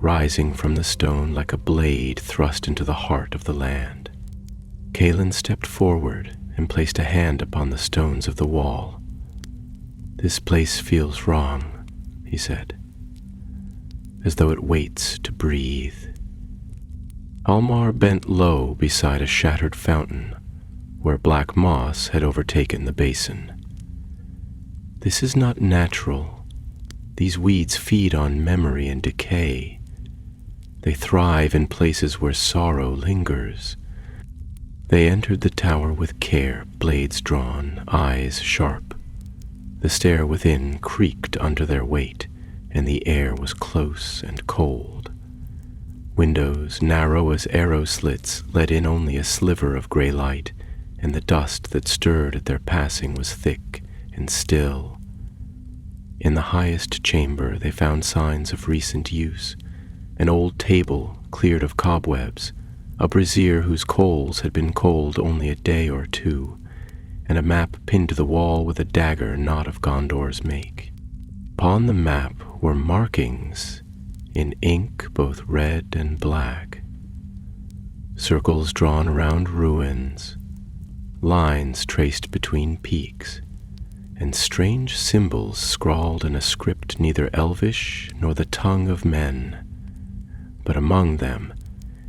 rising from the stone like a blade thrust into the heart of the land. Kaelin stepped forward and placed a hand upon the stones of the wall. "This place feels wrong," he said, "as though it waits to breathe." Almar bent low beside a shattered fountain where black moss had overtaken the basin. "This is not natural. These weeds feed on memory and decay. They thrive in places where sorrow lingers." They entered the tower with care, blades drawn, eyes sharp. The stair within creaked under their weight, and the air was close and cold. Windows, narrow as arrow slits, let in only a sliver of gray light, and the dust that stirred at their passing was thick and still. In the highest chamber they found signs of recent use: an old table cleared of cobwebs, a brazier whose coals had been cold only a day or two, and a map pinned to the wall with a dagger not of Gondor's make. Upon the map were markings in ink both red and black, circles drawn around ruins, lines traced between peaks, and strange symbols scrawled in a script neither elvish nor the tongue of men. But among them,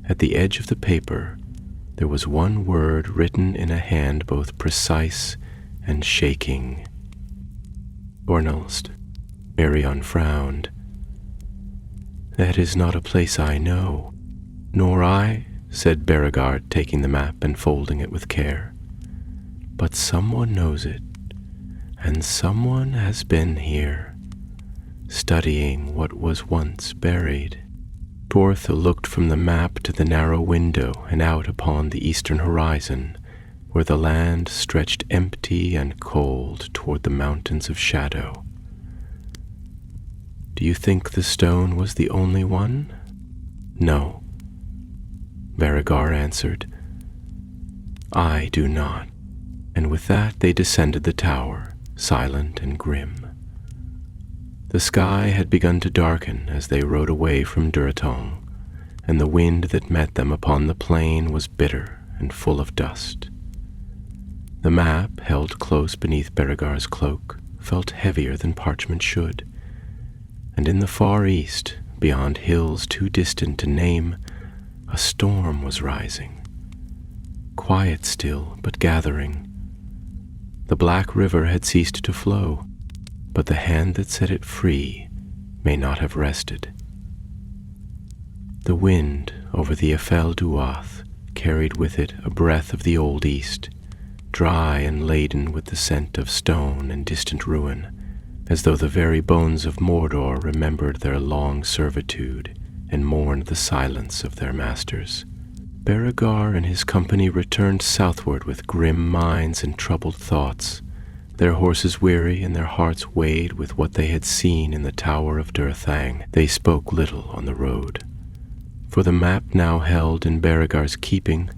at the edge of the paper, there was one word written in a hand both precise and shaking. "Ornelst." Marion frowned. "That is not a place I know." "Nor I," said Beregard, taking the map and folding it with care. "But someone knows it, and someone has been here, studying what was once buried." Tuortha looked from the map to the narrow window and out upon the eastern horizon, where the land stretched empty and cold toward the mountains of shadow. "Do you think the stone was the only one?" "No," Beregar answered. "I do not." And with that they descended the tower, silent and grim. The sky had begun to darken as they rode away from Duratong, and the wind that met them upon the plain was bitter and full of dust. The map, held close beneath Beregar's cloak, felt heavier than parchment should, and in the far east, beyond hills too distant to name, a storm was rising. Quiet still, but gathering. The black river had ceased to flow, but the hand that set it free may not have rested. The wind over the Efel Duath carried with it a breath of the old east, dry and laden with the scent of stone and distant ruin, as though the very bones of Mordor remembered their long servitude and mourned the silence of their masters. Beregar and his company returned southward with grim minds and troubled thoughts, their horses weary and their hearts weighed with what they had seen in the Tower of Durthang. They spoke little on the road, for the map now held in Beregar's keeping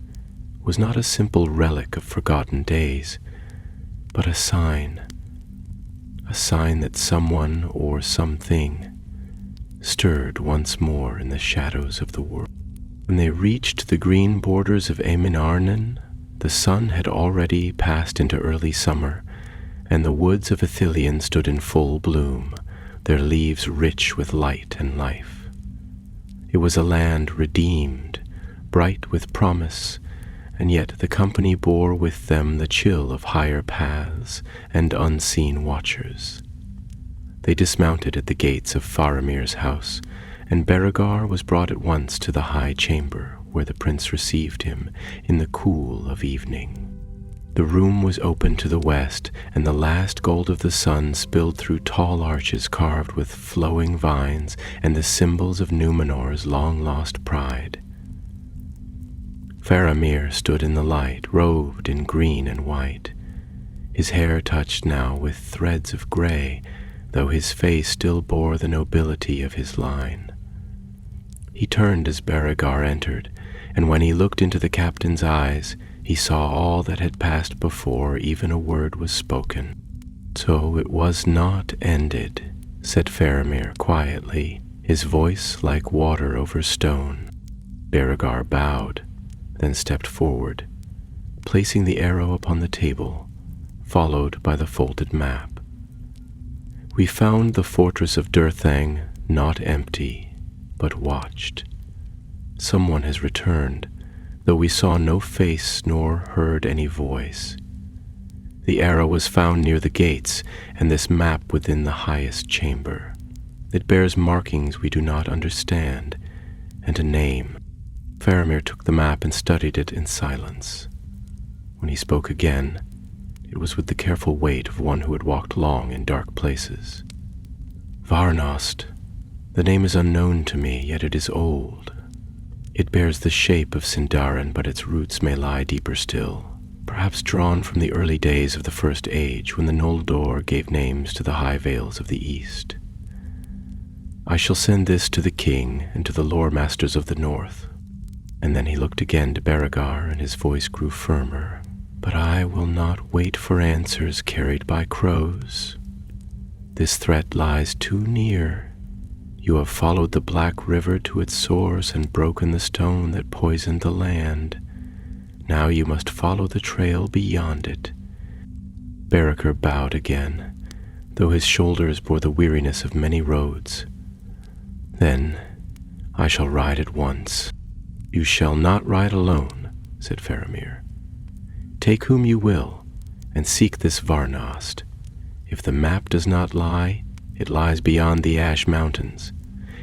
was not a simple relic of forgotten days, but a sign that someone or something stirred once more in the shadows of the world. When they reached the green borders of Eminarnen, the sun had already passed into early summer, and the woods of Ithilien stood in full bloom, their leaves rich with light and life. It was a land redeemed, bright with promise, and yet the company bore with them the chill of higher paths and unseen watchers. They dismounted at the gates of Faramir's house, and Berengar was brought at once to the high chamber where the prince received him in the cool of evening. The room was open to the west, and the last gold of the sun spilled through tall arches carved with flowing vines and the symbols of Númenor's long-lost pride. Faramir stood in the light, robed in green and white, his hair touched now with threads of gray, though his face still bore the nobility of his line. He turned as Berengar entered, and when he looked into the captain's eyes, he saw all that had passed before even a word was spoken. "So it was not ended," said Faramir quietly, his voice like water over stone. Berengar bowed, then stepped forward, placing the arrow upon the table, followed by the folded map. "We found the fortress of Durthang not empty, but watched. Someone has returned, though we saw no face nor heard any voice. The arrow was found near the gates, and this map within the highest chamber. It bears markings we do not understand, and a name." Faramir took the map and studied it in silence. When he spoke again, it was with the careful weight of one who had walked long in dark places. "Varnost. The name is unknown to me, yet it is old. It bears the shape of Sindarin, but its roots may lie deeper still, perhaps drawn from the early days of the First Age, when the Noldor gave names to the high vales of the east. I shall send this to the king and to the lore masters of the north." And then he looked again to Berengar, and his voice grew firmer. "But I will not wait for answers carried by crows. This threat lies too near. You have followed the Black River to its source and broken the stone that poisoned the land. Now you must follow the trail beyond it." Berengar bowed again, though his shoulders bore the weariness of many roads. "Then I shall ride at once." "You shall not ride alone," said Faramir. "Take whom you will, and seek this Varnost. If the map does not lie, it lies beyond the Ash Mountains,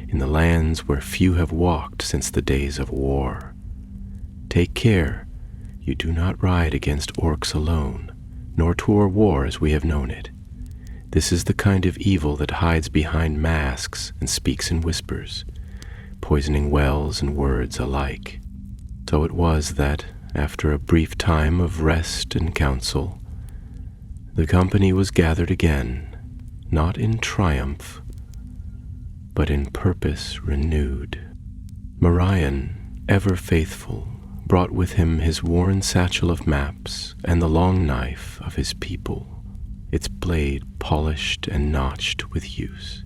in the lands where few have walked since the days of war. Take care, you do not ride against orcs alone, nor tour war as we have known it. This is the kind of evil that hides behind masks and speaks in whispers, poisoning wells and words alike." So it was that, after a brief time of rest and counsel, the company was gathered again, not in triumph, but in purpose renewed. Morion, ever faithful, brought with him his worn satchel of maps and the long knife of his people, its blade polished and notched with use.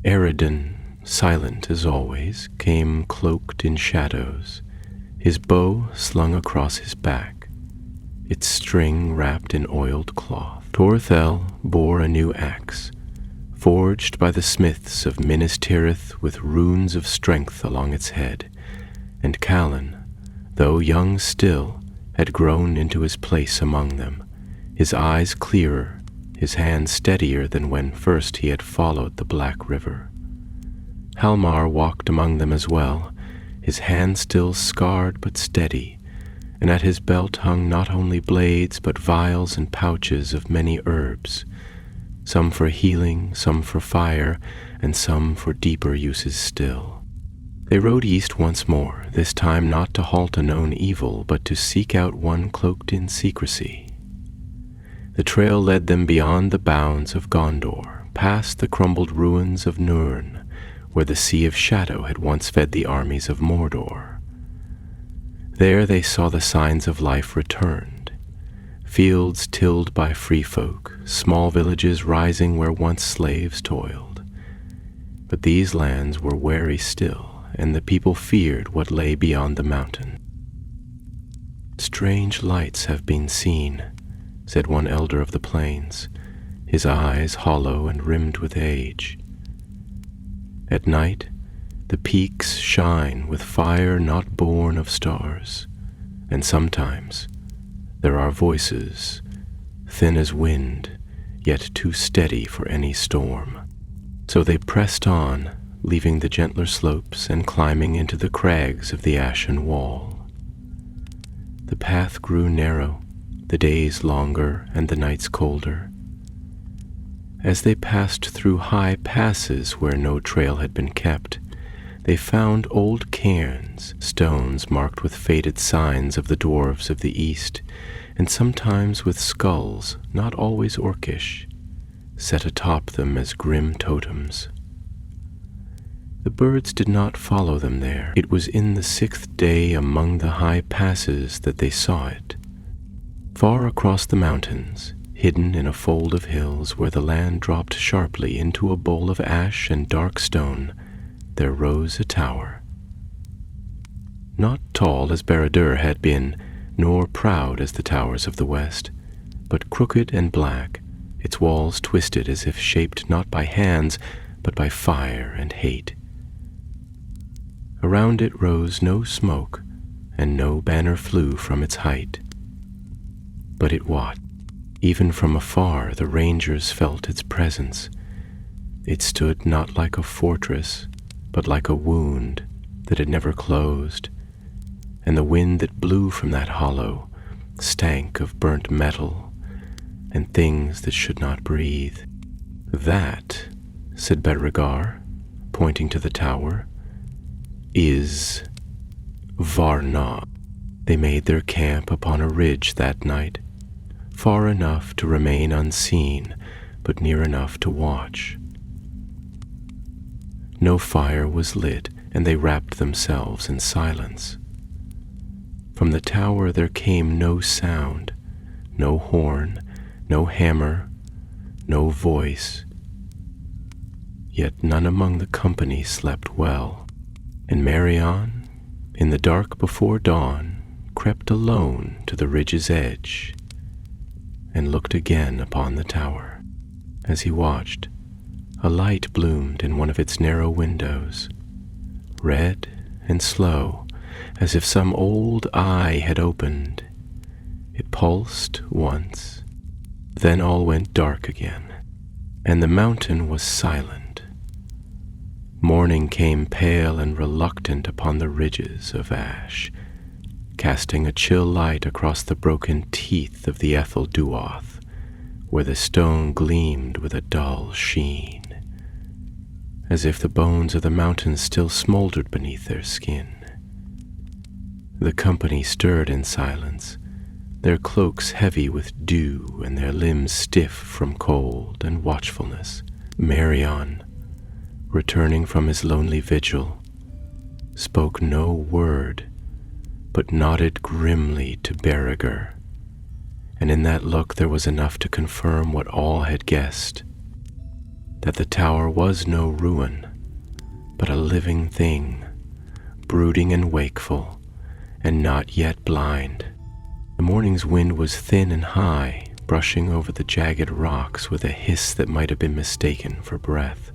Eredin, silent as always, came cloaked in shadows, his bow slung across his back, its string wrapped in oiled cloth. Torthel bore a new axe, forged by the smiths of Minas Tirith with runes of strength along its head, and Callan, though young still, had grown into his place among them, his eyes clearer, his hands steadier than when first he had followed the Black River. Halmar walked among them as well, his hand still scarred but steady, and at his belt hung not only blades but vials and pouches of many herbs, some for healing, some for fire, and some for deeper uses still. They rode east once more, this time not to halt a known evil, but to seek out one cloaked in secrecy. The trail led them beyond the bounds of Gondor, past the crumbled ruins of Nurn, where the Sea of Shadow had once fed the armies of Mordor. There they saw the signs of life returned, fields tilled by free folk, small villages rising where once slaves toiled. But these lands were wary still, and the people feared what lay beyond the mountain. "Strange lights have been seen," said one elder of the plains, his eyes hollow and rimmed with age. At night, The peaks shine with fire not born of stars, and sometimes there are voices, thin as wind, yet too steady for any storm. So they pressed on, leaving the gentler slopes and climbing into the crags of the ashen wall. The path grew narrow, the days longer and the nights colder. As they passed through high passes where no trail had been kept, they found old cairns, stones marked with faded signs of the dwarves of the east, and sometimes with skulls, not always orcish, set atop them as grim totems. The birds did not follow them there. It was in the 6th day among the high passes that they saw it. Far across the mountains, hidden in a fold of hills where the land dropped sharply into a bowl of ash and dark stone, there rose a tower. Not tall as Barad-dûr had been, nor proud as the towers of the west, but crooked and black, its walls twisted as if shaped not by hands, but by fire and hate. Around it rose no smoke, and no banner flew from its height. But it watched. Even from afar the rangers felt its presence. It stood not like a fortress, but like a wound that had never closed, and the wind that blew from that hollow stank of burnt metal and things that should not breathe. "That," said Beauregard, pointing to the tower, "is Varna." They made their camp upon a ridge that night, far enough to remain unseen, but near enough to watch. No fire was lit, and they wrapped themselves in silence. From the tower there came no sound, no horn, no hammer, no voice. Yet none among the company slept well, and Marion, in the dark before dawn, crept alone to the ridge's edge and looked again upon the tower. As he watched, a light bloomed in one of its narrow windows, red and slow, as if some old eye had opened. It pulsed once, then all went dark again, and the mountain was silent. Morning came pale and reluctant upon the ridges of ash, casting a chill light across the broken teeth of the Ethel Duoth, where the stone gleamed with a dull sheen, as if the bones of the mountains still smoldered beneath their skin. The company stirred in silence, their cloaks heavy with dew and their limbs stiff from cold and watchfulness. Marion, returning from his lonely vigil, spoke no word, but nodded grimly to Beauregard, and in that look there was enough to confirm what all had guessed, that the tower was no ruin, but a living thing, brooding and wakeful, and not yet blind. The morning's wind was thin and high, brushing over the jagged rocks with a hiss that might have been mistaken for breath.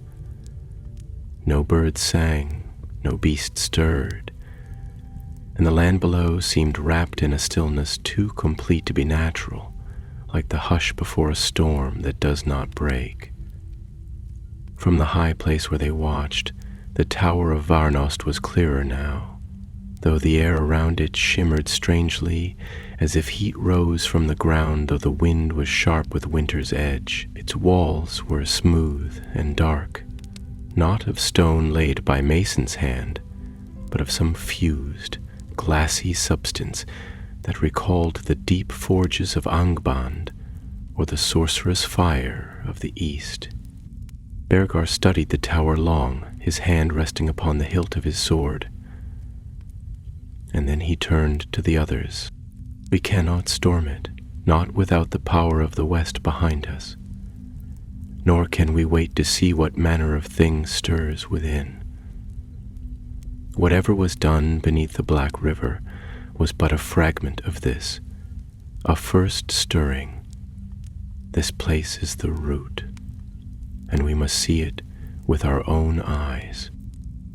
No bird sang, no beast stirred, and the land below seemed wrapped in a stillness too complete to be natural, like the hush before a storm that does not break. From the high place where they watched, the tower of Varnost was clearer now, though the air around it shimmered strangely, as if heat rose from the ground, though the wind was sharp with winter's edge. Its walls were smooth and dark, not of stone laid by mason's hand, but of some fused, glassy substance that recalled the deep forges of Angband or the sorcerous fire of the east. Beauregard studied the tower long, his hand resting upon the hilt of his sword. And then he turned to the others. "We cannot storm it, not without the power of the west behind us. Nor can we wait to see what manner of thing stirs within. Whatever was done beneath the Black River was but a fragment of this, a first stirring. This place is the root, and we must see it with our own eyes."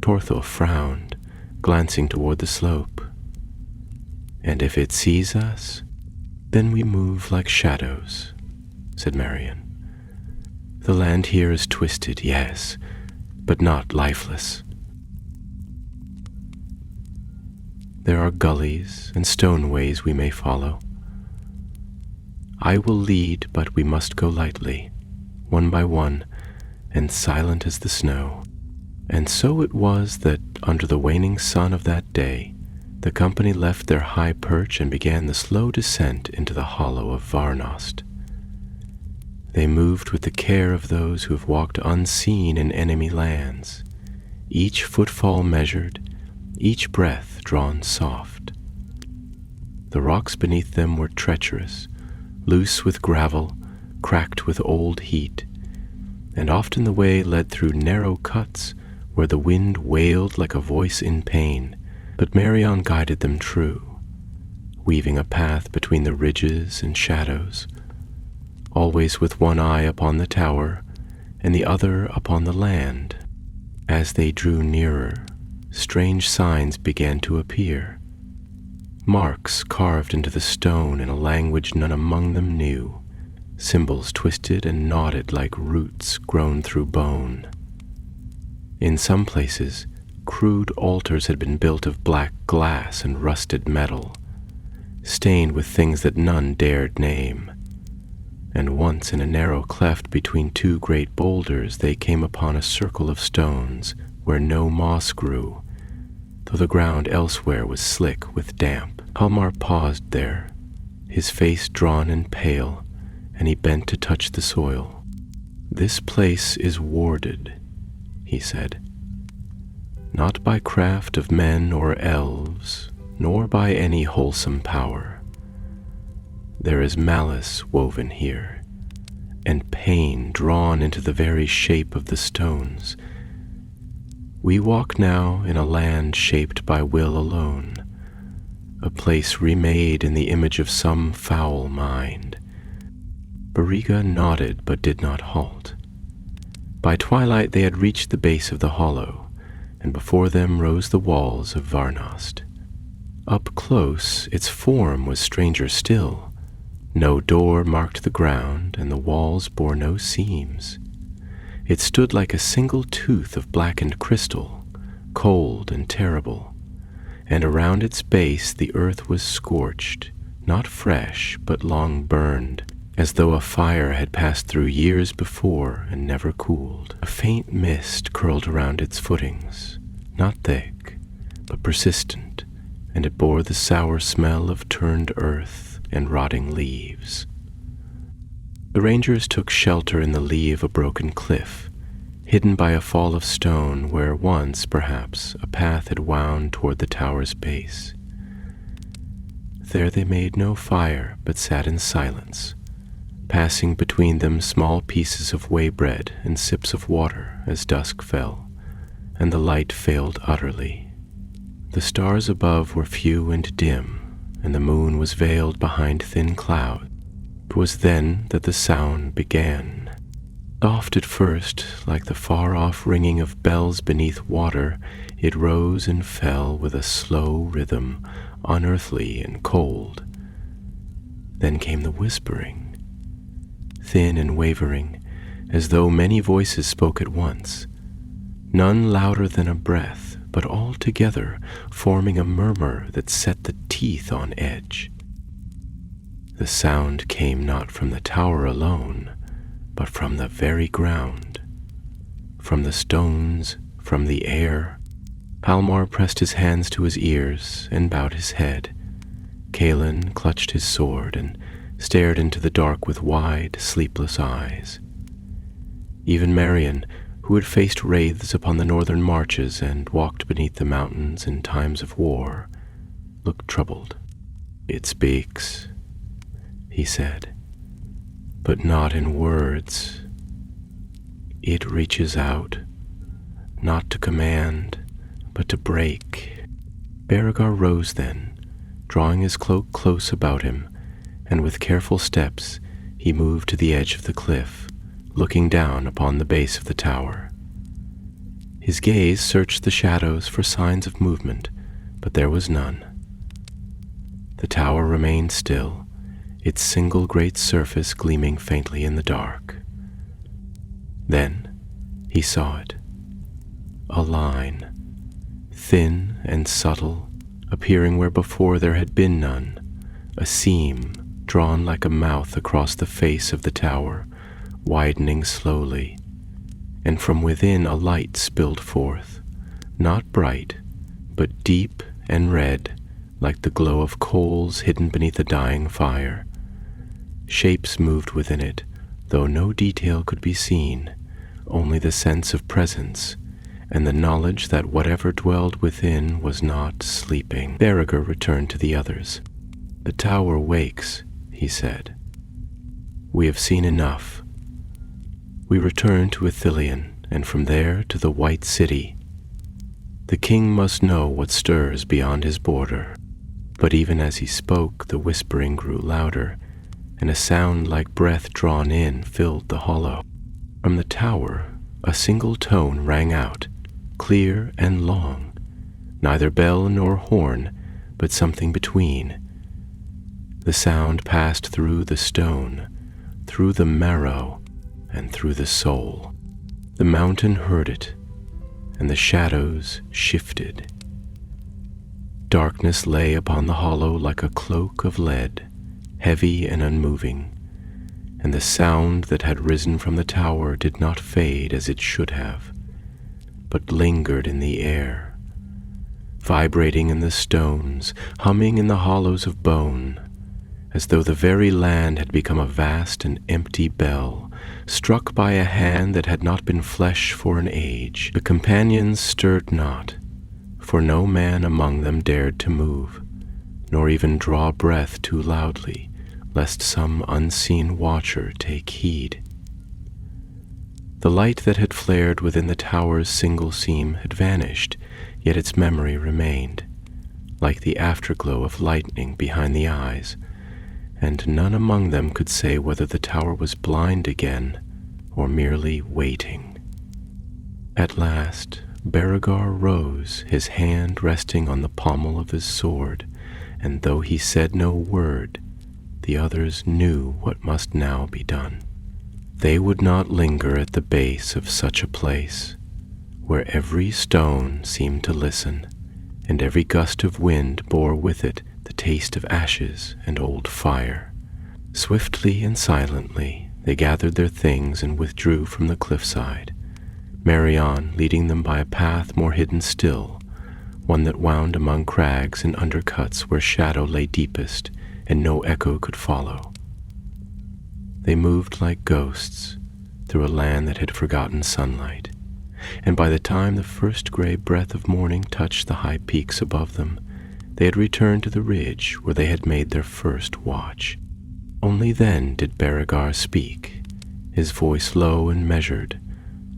Torthul frowned, glancing toward the slope. "And if it sees us, then we move like shadows," said Marion. "The land here is twisted, yes, but not lifeless. There are gullies and stoneways we may follow. I will lead, but we must go lightly, one by one, and silent as the snow." And so it was that, under the waning sun of that day, the company left their high perch and began the slow descent into the hollow of Varnost. They moved with the care of those who have walked unseen in enemy lands, each footfall measured, each breath drawn soft. The rocks beneath them were treacherous, loose with gravel, cracked with old heat, and often the way led through narrow cuts where the wind wailed like a voice in pain, but Marion guided them true, weaving a path between the ridges and shadows, always with one eye upon the tower and the other upon the land. As they drew nearer, strange signs began to appear, marks carved into the stone in a language none among them knew, symbols twisted and knotted like roots grown through bone. In some places, crude altars had been built of black glass and rusted metal, stained with things that none dared name. And once in a narrow cleft between two great boulders they came upon a circle of stones where no moss grew, though the ground elsewhere was slick with damp. Halmar paused there, his face drawn and pale, and he bent to touch the soil. "This place is warded," he said, "not by craft of men or elves, nor by any wholesome power. There is malice woven here, and pain drawn into the very shape of the stones. We walk now in a land shaped by will alone, a place remade in the image of some foul mind." Beriga nodded but did not halt. By twilight they had reached the base of the hollow, and before them rose the walls of Varnost. Up close, its form was stranger still. No door marked the ground, and the walls bore no seams. It stood like a single tooth of blackened crystal, cold and terrible, and around its base the earth was scorched, not fresh, but long burned, as though a fire had passed through years before and never cooled. A faint mist curled around its footings, not thick, but persistent, and it bore the sour smell of turned earth and rotting leaves. The rangers took shelter in the lee of a broken cliff, hidden by a fall of stone where once, perhaps, a path had wound toward the tower's base. There they made no fire, but sat in silence, passing between them small pieces of whey bread and sips of water as dusk fell, and the light failed utterly. The stars above were few and dim, and the moon was veiled behind thin clouds. It was then that the sound began. Soft at first, like the far-off ringing of bells beneath water, it rose and fell with a slow rhythm, unearthly and cold. Then came the whispering, thin and wavering, as though many voices spoke at once, none louder than a breath, but all together forming a murmur that set the teeth on edge. The sound came not from the tower alone, but from the very ground, from the stones, from the air. Halmar pressed his hands to his ears and bowed his head. Kaelin clutched his sword and stared into the dark with wide, sleepless eyes. Even Marion, who had faced wraiths upon the northern marches and walked beneath the mountains in times of war, looked troubled. "It speaks," he said, "but not in words. It reaches out, not to command, but to break." Berengar rose then, drawing his cloak close about him, and with careful steps he moved to the edge of the cliff, looking down upon the base of the tower. His gaze searched the shadows for signs of movement, but there was none. The tower remained still, its single great surface gleaming faintly in the dark. Then he saw it. A line, thin and subtle, appearing where before there had been none, a seam drawn like a mouth across the face of the tower, widening slowly, and from within a light spilled forth, not bright, but deep and red, like the glow of coals hidden beneath a dying fire. Shapes moved within it, though no detail could be seen, only the sense of presence, and the knowledge that whatever dwelled within was not sleeping. Berriger returned to the others. "The tower wakes," he said. "We have seen enough. We return to Ithilien, and from there to the White City. The king must know what stirs beyond his border." But even as he spoke, the whispering grew louder, and a sound like breath drawn in filled the hollow. From the tower, a single tone rang out, clear and long, neither bell nor horn, but something between. The sound passed through the stone, through the marrow, and through the soul. The mountain heard it, and the shadows shifted. Darkness lay upon the hollow like a cloak of lead, heavy and unmoving, and the sound that had risen from the tower did not fade as it should have, but lingered in the air, vibrating in the stones, humming in the hollows of bone, as though the very land had become a vast and empty bell, struck by a hand that had not been flesh for an age. The companions stirred not, for no man among them dared to move, nor even draw breath too loudly, lest some unseen watcher take heed. The light that had flared within the tower's single seam had vanished, yet its memory remained, like the afterglow of lightning behind the eyes, and none among them could say whether the tower was blind again or merely waiting. At last, Berriger rose, his hand resting on the pommel of his sword, and though he said no word, the others knew what must now be done. They would not linger at the base of such a place, where every stone seemed to listen, and every gust of wind bore with it the taste of ashes and old fire. Swiftly and silently they gathered their things and withdrew from the cliffside, Marion leading them by a path more hidden still, one that wound among crags and undercuts where shadow lay deepest and no echo could follow. They moved like ghosts through a land that had forgotten sunlight, and by the time the first gray breath of morning touched the high peaks above them, they had returned to the ridge where they had made their first watch. Only then did Berriger speak, his voice low and measured,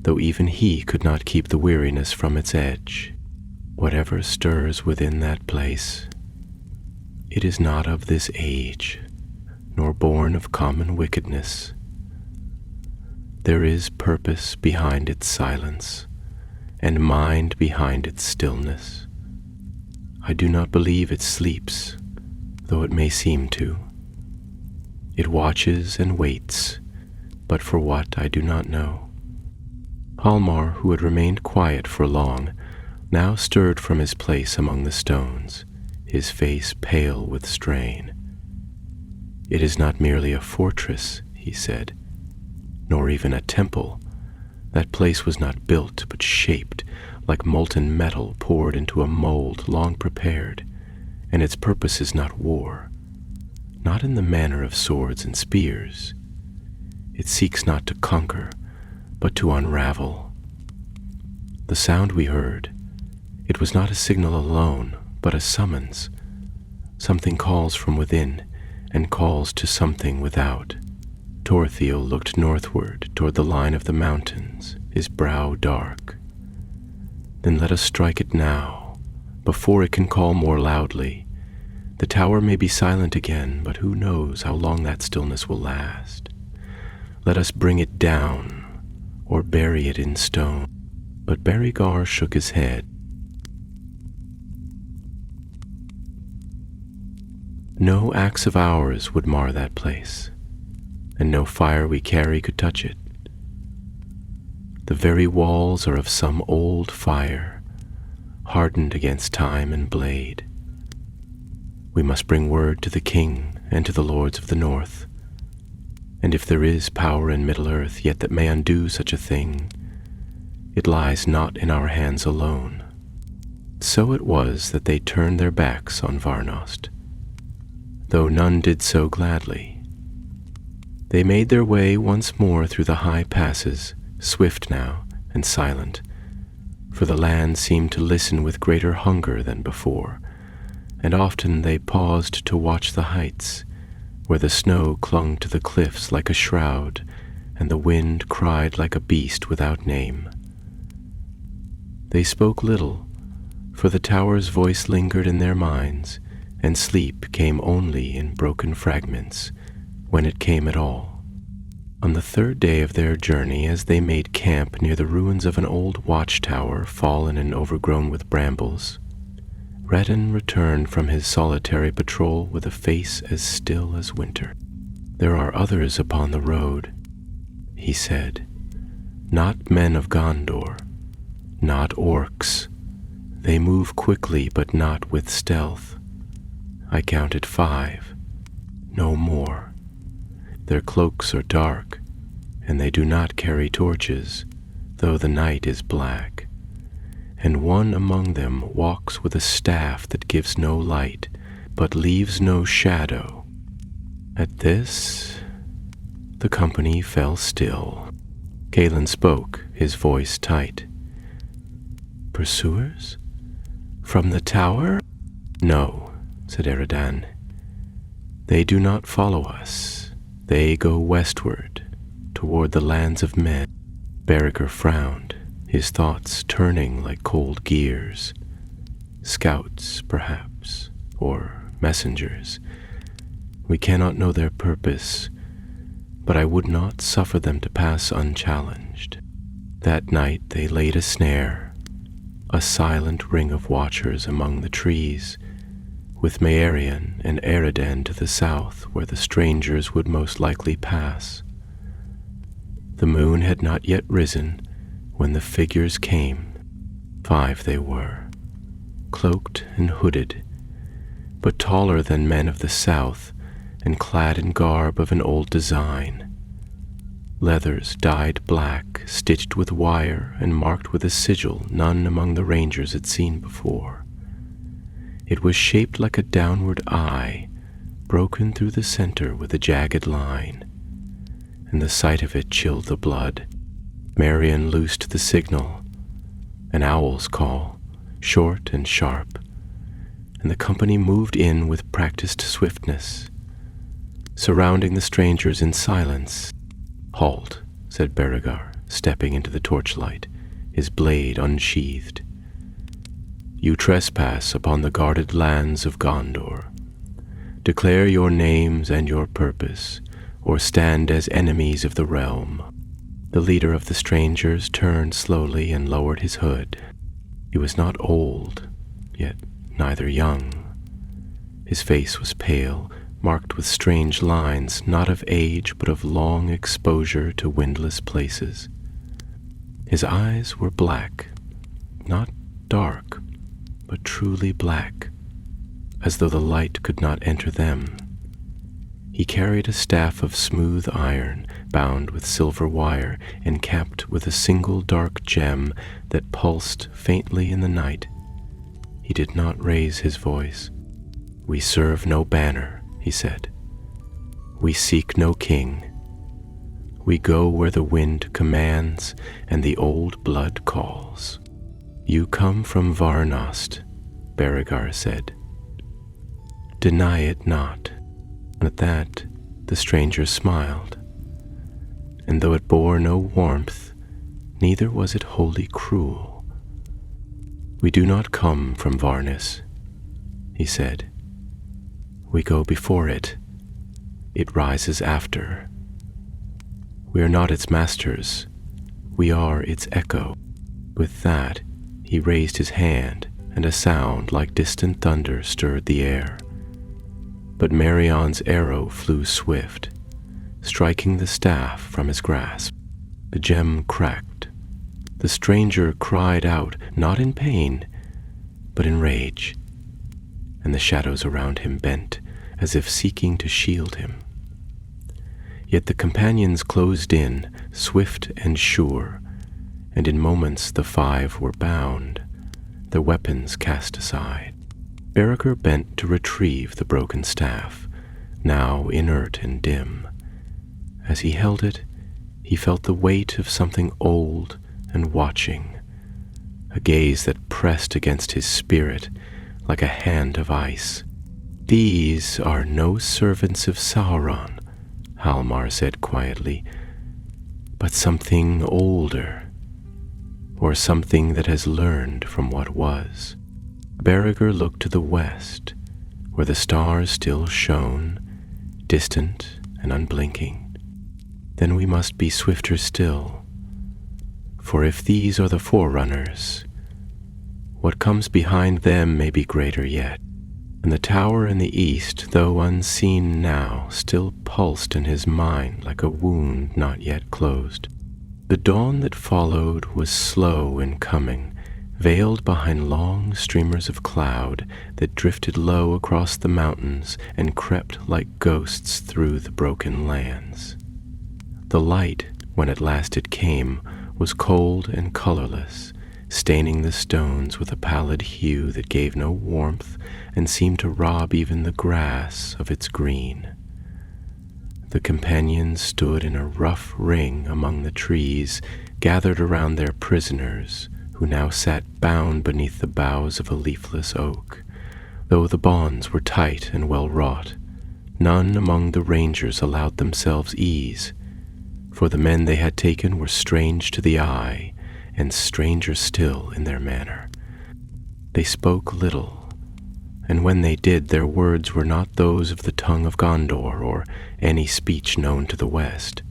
though even he could not keep the weariness from its edge. "Whatever stirs within that place, it is not of this age, nor born of common wickedness. There is purpose behind its silence, and mind behind its stillness. I do not believe it sleeps, though it may seem to. It watches and waits, but for what I do not know." Hallmar, who had remained quiet for long, now stirred from his place among the stones, his face pale with strain. "It is not merely a fortress," he said, "nor even a temple. That place was not built, but shaped, like molten metal poured into a mold long prepared, and its purpose is not war, not in the manner of swords and spears. It seeks not to conquer, but to unravel. The sound we heard, it was not a signal alone, but a summons. Something calls from within, and calls to something without." Torthiel looked northward toward the line of the mountains, his brow dark. "Then let us strike it now, before it can call more loudly. The tower may be silent again, but who knows how long that stillness will last. Let us bring it down, or bury it in stone." But Berengar shook his head. No axe of ours would mar that place, and no fire we carry could touch it. The very walls are of some old fire, hardened against time and blade. We must bring word to the king and to the lords of the north, and if there is power in Middle-earth yet that may undo such a thing, it lies not in our hands alone. So it was that they turned their backs on Varnost, though none did so gladly. They made their way once more through the high passes, swift now and silent, for the land seemed to listen with greater hunger than before, and often they paused to watch the heights, where the snow clung to the cliffs like a shroud, and the wind cried like a beast without name. They spoke little, for the tower's voice lingered in their minds, and sleep came only in broken fragments, when it came at all. On the third day of their journey, as they made camp near the ruins of an old watchtower fallen and overgrown with brambles, Redden returned from his solitary patrol with a face as still as winter. "There are others upon the road," he said, "not men of Gondor, not orcs. They move quickly but not with stealth. I counted 5, no more. Their cloaks are dark, and they do not carry torches, though the night is black. And one among them walks with a staff that gives no light, but leaves no shadow." At this, the company fell still. Galen spoke, his voice tight. "Pursuers? From the tower?" "No," said Eridan. "They do not follow us. They go westward, toward the lands of men." Berengar frowned, his thoughts turning like cold gears. "Scouts, perhaps, or messengers. We cannot know their purpose, but I would not suffer them to pass unchallenged." That night they laid a snare, a silent ring of watchers among the trees, with Maerion and Eridan to the south, where the strangers would most likely pass. The moon had not yet risen when the figures came. 5 they were, cloaked and hooded, but taller than men of the south, and clad in garb of an old design. Leathers dyed black, stitched with wire, and marked with a sigil none among the rangers had seen before. It was shaped like a downward eye, broken through the center with a jagged line, and the sight of it chilled the blood. Maerion loosed the signal, an owl's call, short and sharp, and the company moved in with practiced swiftness, surrounding the strangers in silence. "Halt," said Berengar, stepping into the torchlight, his blade unsheathed. "You trespass upon the guarded lands of Gondor. Declare your names and your purpose, or stand as enemies of the realm." The leader of the strangers turned slowly and lowered his hood. He was not old, yet neither young. His face was pale, marked with strange lines, not of age but of long exposure to windless places. His eyes were black, not dark, but truly black, as though the light could not enter them. He carried a staff of smooth iron, bound with silver wire, and capped with a single dark gem that pulsed faintly in the night. He did not raise his voice. "We serve no banner," he said. "We seek no king. We go where the wind commands and the old blood calls." "You come from Varnost," Berengar said. "Deny it not." At that, the stranger smiled, and though it bore no warmth, neither was it wholly cruel. "We do not come from Varnis," he said. "We go before it. It rises after. We are not its masters. We are its echo. With that, he raised his hand, and a sound like distant thunder stirred the air. But Merion's arrow flew swift, striking the staff from his grasp. The gem cracked. The stranger cried out, not in pain, but in rage, and the shadows around him bent, as if seeking to shield him. Yet the companions closed in, swift and sure, and in moments the five were bound, their weapons cast aside. Berriger bent to retrieve the broken staff, now inert and dim. As he held it, he felt the weight of something old and watching, a gaze that pressed against his spirit like a hand of ice. "These are no servants of Sauron," Halmar said quietly, "but something older, or something that has learned from what was." Berriger looked to the west, where the stars still shone, distant and unblinking. "Then we must be swifter still, for if these are the forerunners, what comes behind them may be greater yet." And the tower in the east, though unseen now, still pulsed in his mind like a wound not yet closed. The dawn that followed was slow in coming, veiled behind long streamers of cloud that drifted low across the mountains and crept like ghosts through the broken lands. The light, when at last it came, was cold and colorless, staining the stones with a pallid hue that gave no warmth and seemed to rob even the grass of its green. The companions stood in a rough ring among the trees, gathered around their prisoners, who now sat bound beneath the boughs of a leafless oak. Though the bonds were tight and well wrought, none among the rangers allowed themselves ease, for the men they had taken were strange to the eye, and stranger still in their manner. They spoke little, and when they did, their words were not those of the tongue of Gondor or any speech known to the west.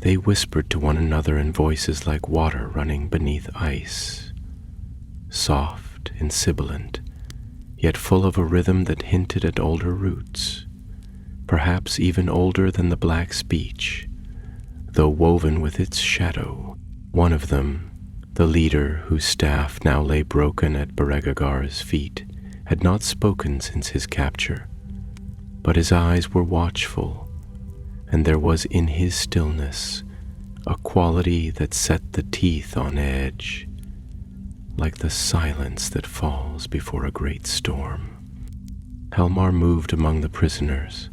They whispered to one another in voices like water running beneath ice, soft and sibilant, yet full of a rhythm that hinted at older roots, perhaps even older than the black speech, though woven with its shadow. One of them, the leader whose staff now lay broken at Beregagar's feet, had not spoken since his capture, but his eyes were watchful, and there was in his stillness a quality that set the teeth on edge, like the silence that falls before a great storm. Halmar moved among the prisoners,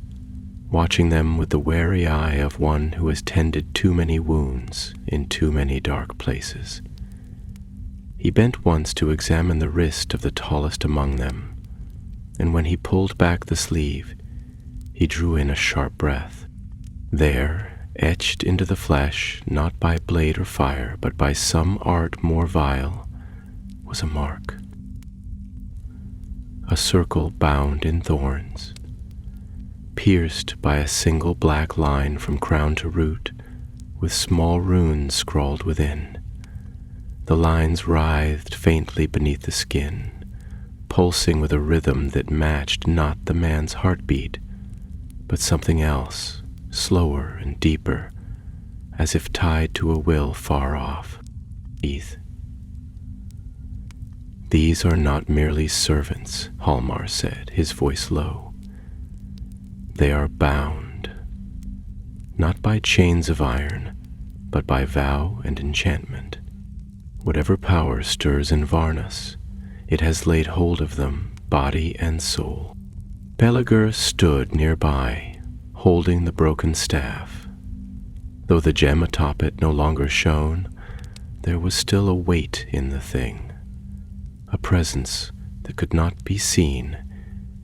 watching them with the wary eye of one who has tended too many wounds in too many dark places. He bent once to examine the wrist of the tallest among them, and when he pulled back the sleeve, he drew in a sharp breath. There, etched into the flesh, not by blade or fire, but by some art more vile, was a mark. A circle bound in thorns, pierced by a single black line from crown to root, with small runes scrawled within. The lines writhed faintly beneath the skin, pulsing with a rhythm that matched not the man's heartbeat, but something else, slower and deeper, as if tied to a will far off. "These are not merely servants," Halmar said, his voice low. "They are bound, not by chains of iron, but by vow and enchantment. Whatever power stirs in Varnus, it has laid hold of them, body and soul." Berriger stood nearby, holding the broken staff. Though the gem atop it no longer shone, there was still a weight in the thing, a presence that could not be seen,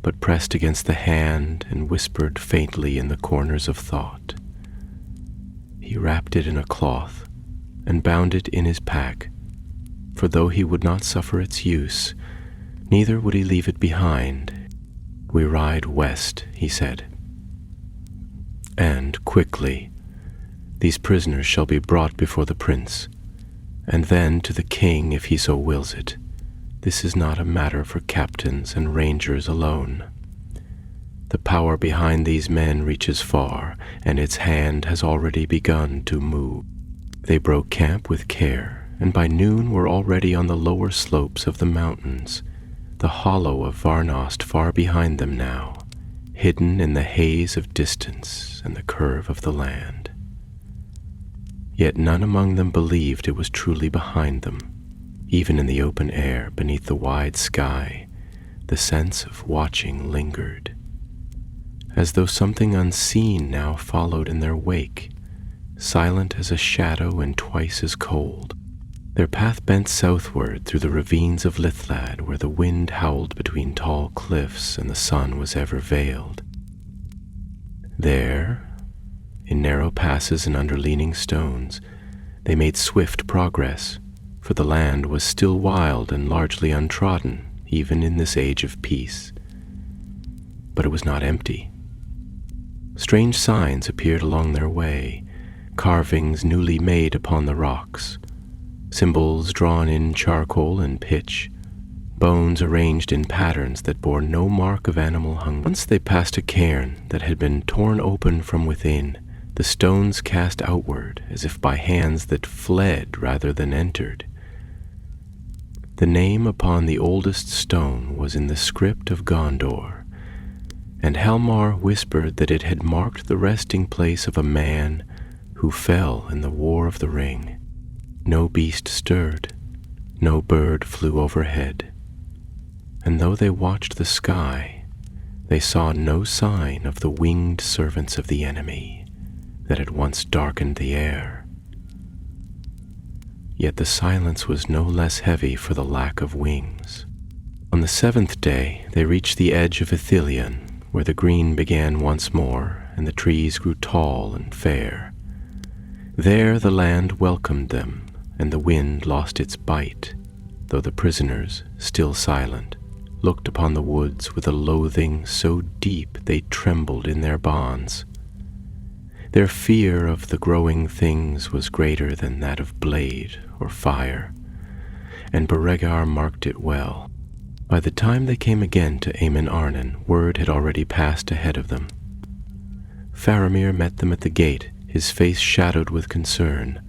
but pressed against the hand and whispered faintly in the corners of thought. He wrapped it in a cloth and bound it in his pack, for though he would not suffer its use, neither would he leave it behind. "We ride west," he said, "and quickly. These prisoners shall be brought before the prince, and then to the king if he so wills it. This is not a matter for captains and rangers alone. The power behind these men reaches far, and its hand has already begun to move. They broke camp with care, and by noon were already on the lower slopes of the mountains, the hollow of Varnost far behind them now, hidden in the haze of distance and the curve of the land. Yet none among them believed it was truly behind them. Even in the open air, beneath the wide sky, the sense of watching lingered, as though something unseen now followed in their wake, silent as a shadow and twice as cold. Their path bent southward through the ravines of Lithlad, where the wind howled between tall cliffs and the sun was ever veiled. There, in narrow passes and under leaning stones, they made swift progress, for the land was still wild and largely untrodden, even in this age of peace. But it was not empty. Strange signs appeared along their way, carvings newly made upon the rocks, symbols drawn in charcoal and pitch, bones arranged in patterns that bore no mark of animal hunger. Once they passed a cairn that had been torn open from within, the stones cast outward as if by hands that fled rather than entered. The name upon the oldest stone was in the script of Gondor, and Halmar whispered that it had marked the resting place of a man who fell in the War of the Ring. No beast stirred, no bird flew overhead, and though they watched the sky, they saw no sign of the winged servants of the enemy that had once darkened the air. Yet the silence was no less heavy for the lack of wings. On the 7th day they reached the edge of Ithilien, where the green began once more and the trees grew tall and fair. There the land welcomed them, and the wind lost its bite, though the prisoners, still silent, looked upon the woods with a loathing so deep they trembled in their bonds. Their fear of the growing things was greater than that of blade or fire, and Beregar marked it well. By the time they came again to Aemon Arnon, word had already passed ahead of them. Faramir met them at the gate, his face shadowed with concern,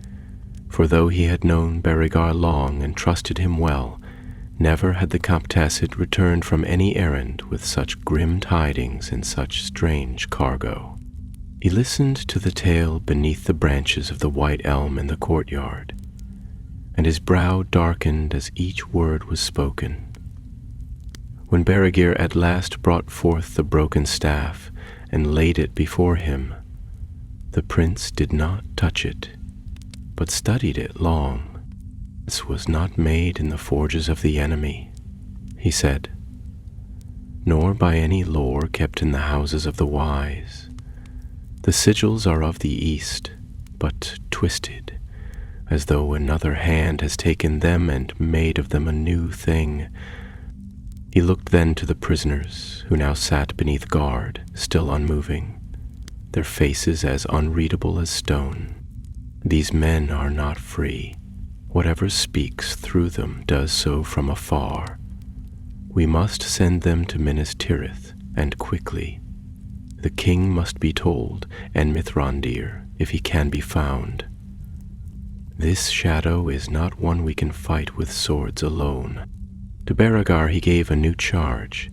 for though he had known Beregar long and trusted him well, never had the Comptacid returned from any errand with such grim tidings and such strange cargo. He listened to the tale beneath the branches of the white elm in the courtyard, and his brow darkened as each word was spoken. When Beregir at last brought forth the broken staff and laid it before him, the prince did not touch it, but studied it long. "This was not made in the forges of the enemy," he said, "nor by any lore kept in the houses of the wise. The sigils are of the east, but twisted, as though another hand has taken them and made of them a new thing." He looked then to the prisoners, who now sat beneath guard, still unmoving, their faces as unreadable as stone. "These men are not free. Whatever speaks through them does so from afar. We must send them to Minas Tirith, and quickly. The king must be told, and Mithrandir, if he can be found. This shadow is not one we can fight with swords alone." To Beregar he gave a new charge,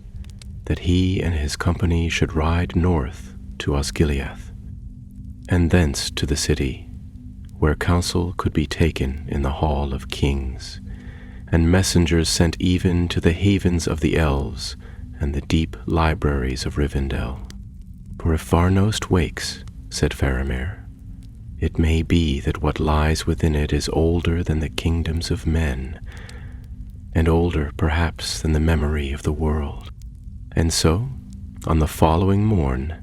that he and his company should ride north to Osgiliath, and thence to the city, where counsel could be taken in the Hall of Kings, and messengers sent even to the havens of the elves and the deep libraries of Rivendell. "For if Varnost wakes," said Faramir, "it may be that what lies within it is older than the kingdoms of men, and older perhaps than the memory of the world." And so, on the following morn,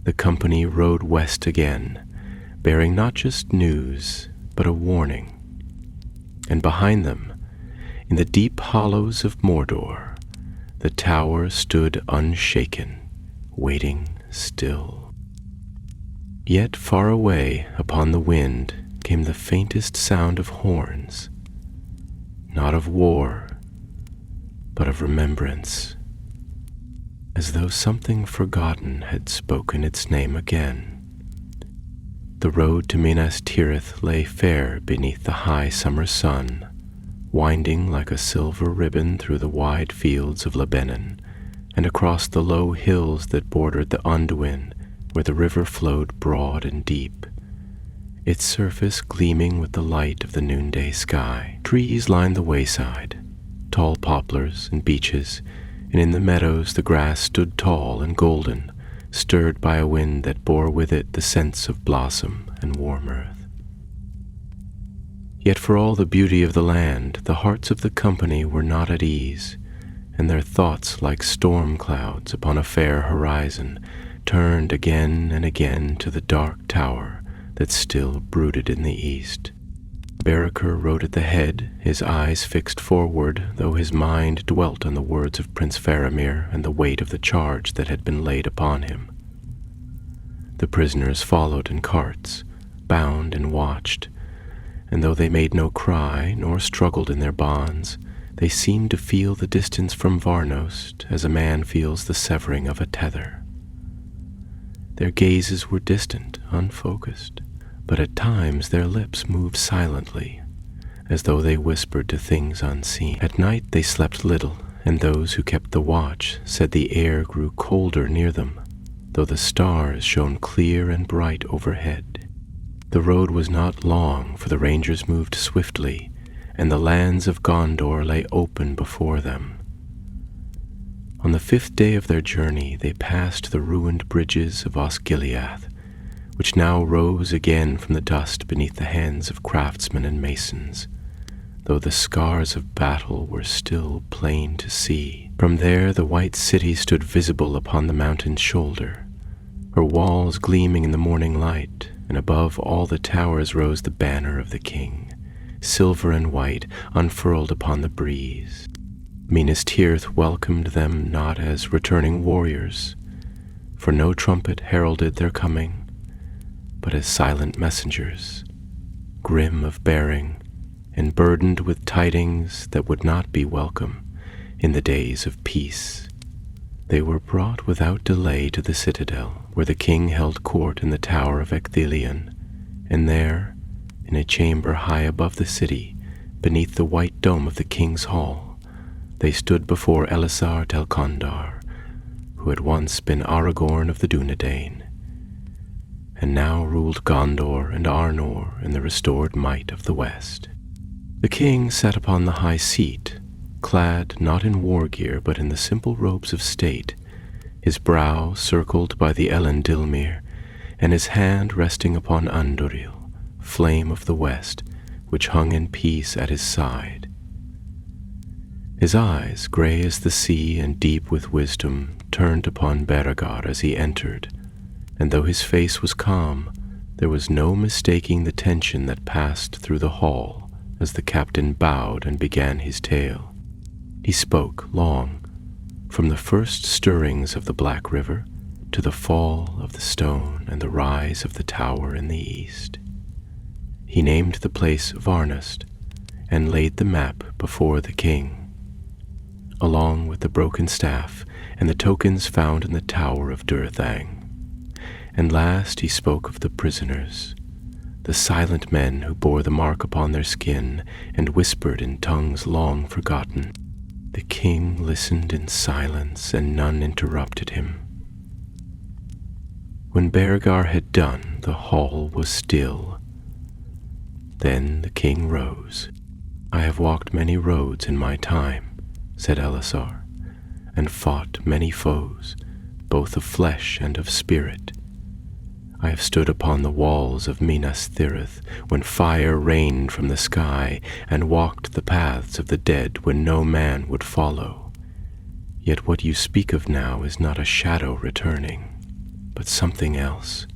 the company rode west again, bearing not just news, but a warning. And behind them, in the deep hollows of Mordor, the tower stood unshaken, waiting still. Yet far away upon the wind came the faintest sound of horns, not of war, but of remembrance, as though something forgotten had spoken its name again. The road to Minas Tirith lay fair beneath the high summer sun, winding like a silver ribbon through the wide fields of Lebanon, and across the low hills that bordered the Anduin, where the river flowed broad and deep, its surface gleaming with the light of the noonday sky. Trees lined the wayside, tall poplars and beeches, and in the meadows the grass stood tall and golden, stirred by a wind that bore with it the scents of blossom and warm earth. Yet for all the beauty of the land, the hearts of the company were not at ease, and their thoughts, like storm clouds upon a fair horizon, turned again and again to the dark tower that still brooded in the east. Barraker rode at the head, his eyes fixed forward, though his mind dwelt on the words of Prince Faramir and the weight of the charge that had been laid upon him. The prisoners followed in carts, bound and watched, and though they made no cry nor struggled in their bonds, they seemed to feel the distance from Varnost as a man feels the severing of a tether. Their gazes were distant, unfocused, but at times their lips moved silently, as though they whispered to things unseen. At night they slept little, and those who kept the watch said the air grew colder near them, though the stars shone clear and bright overhead. The road was not long, for the rangers moved swiftly, and the lands of Gondor lay open before them. On the 5th day of their journey they passed the ruined bridges of Osgiliath, which now rose again from the dust beneath the hands of craftsmen and masons, though the scars of battle were still plain to see. From there the white city stood visible upon the mountain's shoulder, her walls gleaming in the morning light, and above all the towers rose the banner of the king, silver and white, unfurled upon the breeze. Minas Tirith welcomed them not as returning warriors, for no trumpet heralded their coming, but as silent messengers, grim of bearing, and burdened with tidings that would not be welcome in the days of peace. They were brought without delay to the citadel, where the king held court in the tower of Ecthelion, and there, in a chamber high above the city, beneath the white dome of the king's hall, they stood before Elisar Telkondar, who had once been Aragorn of the Dunedain, and now ruled Gondor and Arnor in the restored might of the west. The king sat upon the high seat, clad not in war gear but in the simple robes of state, his brow circled by the Elendilmir, and his hand resting upon Anduril, flame of the west, which hung in peace at his side. His eyes, grey as the sea and deep with wisdom, turned upon Berengar as he entered, and though his face was calm, there was no mistaking the tension that passed through the hall as the captain bowed and began his tale. He spoke long, from the first stirrings of the Black River to the fall of the stone and the rise of the tower in the east. He named the place Varnost and laid the map before the king, along with the broken staff and the tokens found in the tower of Durthang. And last he spoke of the prisoners, the silent men who bore the mark upon their skin and whispered in tongues long forgotten. The king listened in silence, and none interrupted him. When Berengar had done, the hall was still. Then the king rose. "I have walked many roads in my time," said Elisar, "and fought many foes, both of flesh and of spirit. I have stood upon the walls of Minas Tirith when fire rained from the sky, and walked the paths of the dead when no man would follow. Yet what you speak of now is not a shadow returning, but something else,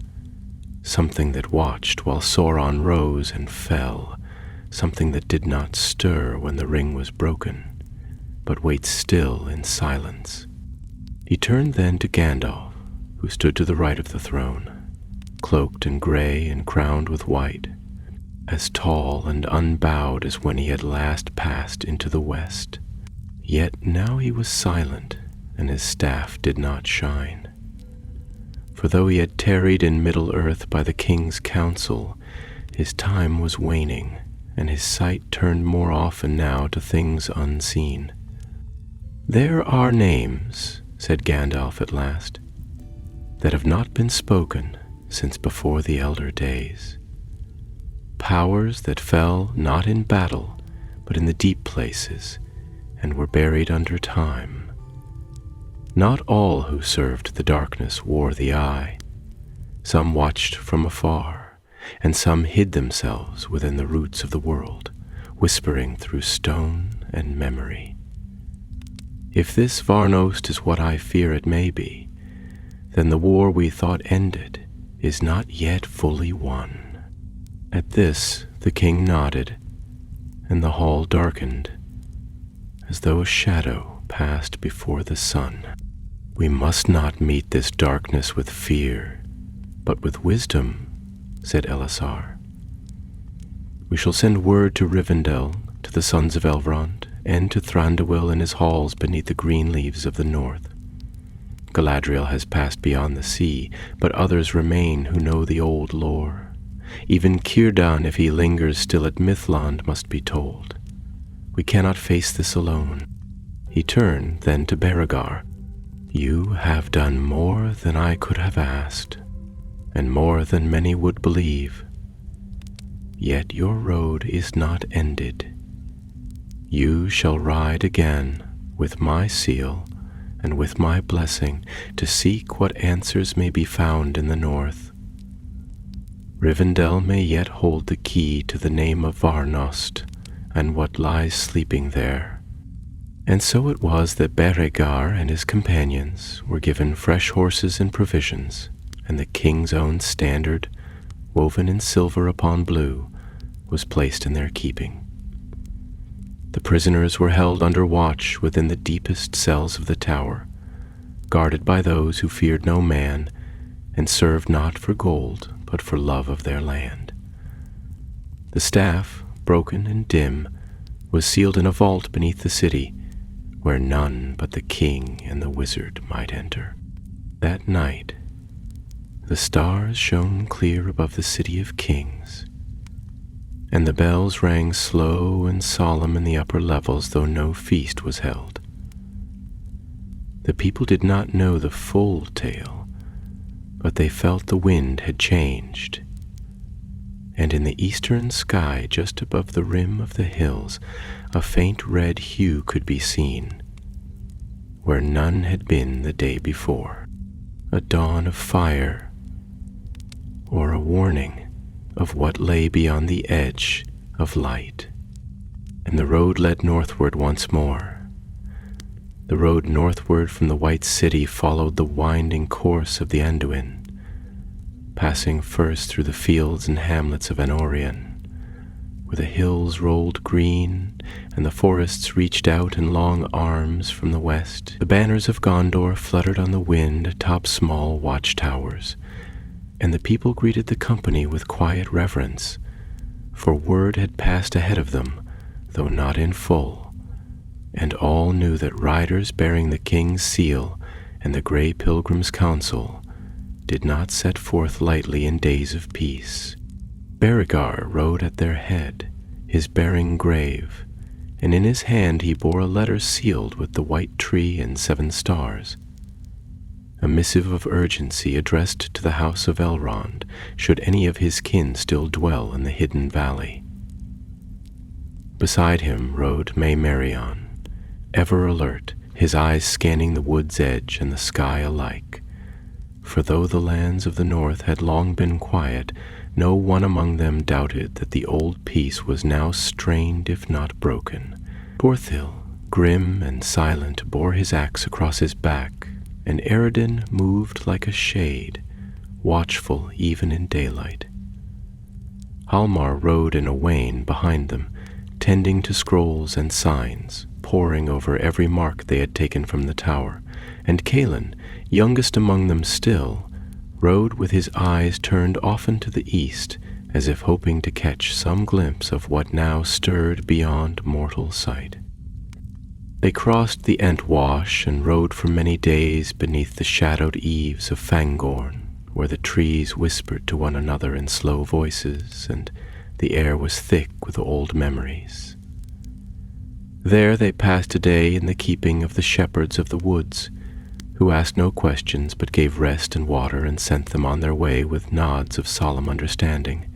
something that watched while Sauron rose and fell, something that did not stir when the ring was broken, but waits still in silence." He turned then to Gandalf, who stood to the right of the throne, cloaked in grey and crowned with white. as tall and unbowed as when he had last passed into the west. Yet now he was silent, and his staff did not shine. For though he had tarried in Middle-earth by the king's counsel, his time was waning, and his sight turned more often now to things unseen. "There are names," said Gandalf at last, "that have not been spoken since before the elder days. Powers that fell not in battle, but in the deep places, and were buried under time. Not all who served the darkness wore the eye. Some watched from afar, and some hid themselves within the roots of the world, whispering through stone and memory. If this Varnost is what I fear it may be, then the war we thought ended is not yet fully won." At this the king nodded, and the hall darkened, as though a shadow passed before the sun. "We must not meet this darkness with fear, but with wisdom," said Elisar. "We shall send word to Rivendell, to the sons of Elrond, and to Thranduil in his halls beneath the green leaves of the north. Galadriel has passed beyond the sea, but others remain who know the old lore. Even Círdan, if he lingers still at Mithlond, must be told. We cannot face this alone." He turned then to Berengar. "You have done more than I could have asked, and more than many would believe. Yet your road is not ended. You shall ride again with my seal and with my blessing to seek what answers may be found in the north. Rivendell may yet hold the key to the name of Varnost and what lies sleeping there." And so it was that Berengar and his companions were given fresh horses and provisions, and the king's own standard, woven in silver upon blue, was placed in their keeping. The prisoners were held under watch within the deepest cells of the tower, guarded by those who feared no man and served not for gold but for love of their land. The staff, broken and dim, was sealed in a vault beneath the city, where none but the king and the wizard might enter. That night, the stars shone clear above the city of kings, and the bells rang slow and solemn in the upper levels, though no feast was held. The people did not know the full tale, but they felt the wind had changed, and in the eastern sky, just above the rim of the hills, a faint red hue could be seen, where none had been the day before. A dawn of fire, or a warning of what lay beyond the edge of light. And the road led northward once more. The road northward from the White City followed the winding course of the Anduin, passing first through the fields and hamlets of Anorion, where the hills rolled green and the forests reached out in long arms from the west. The banners of Gondor fluttered on the wind atop small watchtowers, and the people greeted the company with quiet reverence, for word had passed ahead of them, though not in full, and all knew that riders bearing the king's seal and the Grey Pilgrim's counsel did not set forth lightly in days of peace. Berengar rode at their head, his bearing grave, and in his hand he bore a letter sealed with the white tree and 7 stars, a missive of urgency addressed to the house of Elrond, should any of his kin still dwell in the hidden valley. Beside him rode Maymerion, ever alert, his eyes scanning the wood's edge and the sky alike. For though the lands of the north had long been quiet, no one among them doubted that the old peace was now strained if not broken. Borthil, grim and silent, bore his axe across his back, and Eredin moved like a shade, watchful even in daylight. Halmar rode in a wain behind them, tending to scrolls and signs, poring over every mark they had taken from the tower, and Calin, youngest among them still, rode with his eyes turned often to the east as if hoping to catch some glimpse of what now stirred beyond mortal sight. They crossed the Entwash and rode for many days beneath the shadowed eaves of Fangorn, where the trees whispered to one another in slow voices, and the air was thick with old memories. There they passed a day in the keeping of the shepherds of the woods, who asked no questions but gave rest and water and sent them on their way with nods of solemn understanding.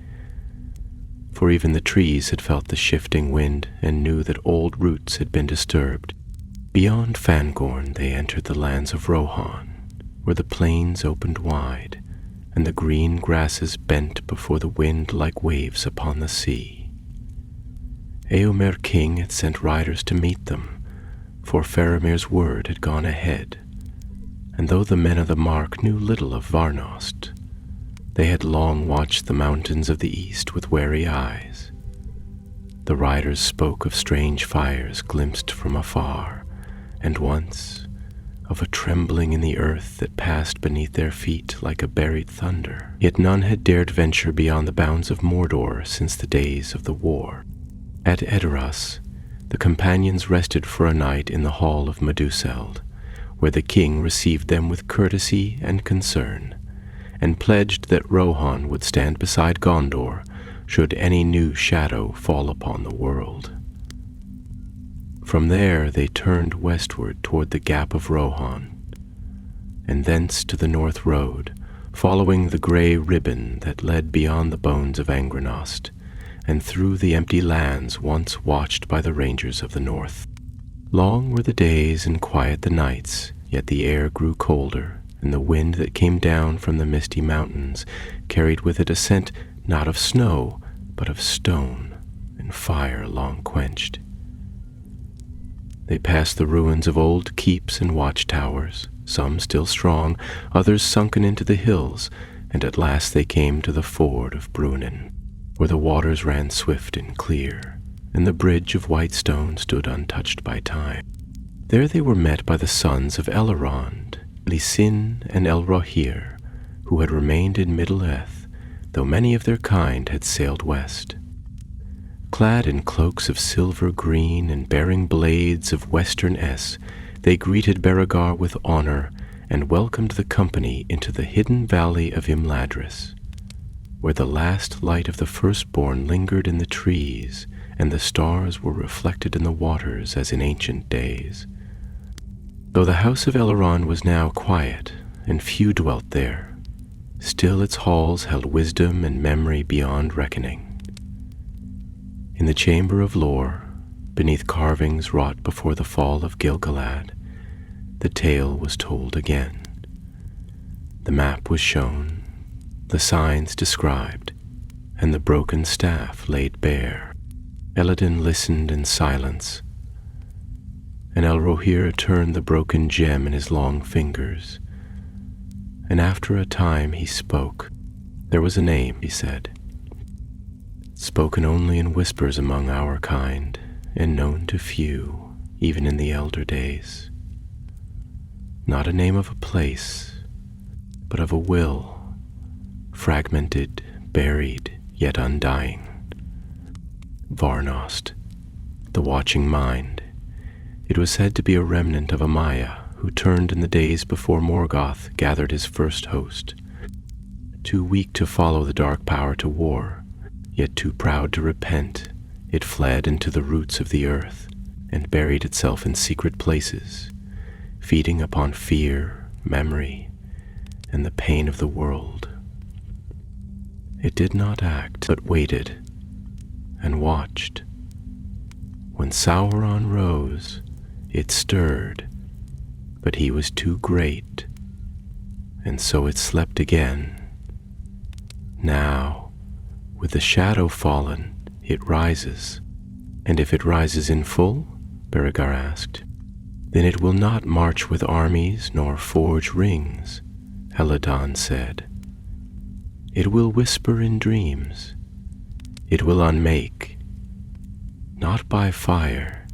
For even the trees had felt the shifting wind and knew that old roots had been disturbed. Beyond Fangorn they entered the lands of Rohan, where the plains opened wide, and the green grasses bent before the wind like waves upon the sea. Eomer King had sent riders to meet them, for Faramir's word had gone ahead, and though the men of the Mark knew little of Varnost, they had long watched the mountains of the east with wary eyes. The riders spoke of strange fires glimpsed from afar, and once of a trembling in the earth that passed beneath their feet like a buried thunder. Yet none had dared venture beyond the bounds of Mordor since the days of the war. At Edoras, the companions rested for a night in the hall of Meduseld, where the king received them with courtesy and concern, and pledged that Rohan would stand beside Gondor should any new shadow fall upon the world. From there they turned westward toward the Gap of Rohan, and thence to the North Road, following the grey ribbon that led beyond the bones of Angrenost, and through the empty lands once watched by the rangers of the North. Long were the days and quiet the nights, yet the air grew colder, and the wind that came down from the misty mountains carried with it a scent not of snow, but of stone and fire long quenched. They passed the ruins of old keeps and watchtowers, some still strong, others sunken into the hills, and at last they came to the ford of Brunnen, where the waters ran swift and clear, and the bridge of white stone stood untouched by time. There they were met by the sons of Elrond, Lysin and Elrohir, who had remained in Middle-earth, though many of their kind had sailed west. Clad in cloaks of silver green and bearing blades of western S, they greeted Beregar with honor and welcomed the company into the hidden valley of Imladris, where the last light of the firstborn lingered in the trees and the stars were reflected in the waters as in ancient days. Though the house of Elrond was now quiet and few dwelt there, still its halls held wisdom and memory beyond reckoning. In the chamber of lore, beneath carvings wrought before the fall of Gil-galad, the tale was told again. The map was shown, the signs described, and the broken staff laid bare. Eladin listened in silence, and Elrohir turned the broken gem in his long fingers, and after a time he spoke. There was a name, he said, spoken only in whispers among our kind, and known to few, even in the elder days. Not a name of a place, but of a will, fragmented, buried, yet undying. Varnost, the watching mind. It was said to be a remnant of Amaya, who turned in the days before Morgoth gathered his first host. Too weak to follow the dark power to war, yet too proud to repent, it fled into the roots of the earth and buried itself in secret places, feeding upon fear, memory, and the pain of the world. It did not act, but waited and watched. When Sauron rose, it stirred, but he was too great, and so it slept again. Now, with the shadow fallen, it rises. And if it rises in full, Beregar asked, then it will not march with armies nor forge rings, Helladon said. It will whisper in dreams. It will unmake, not by fire,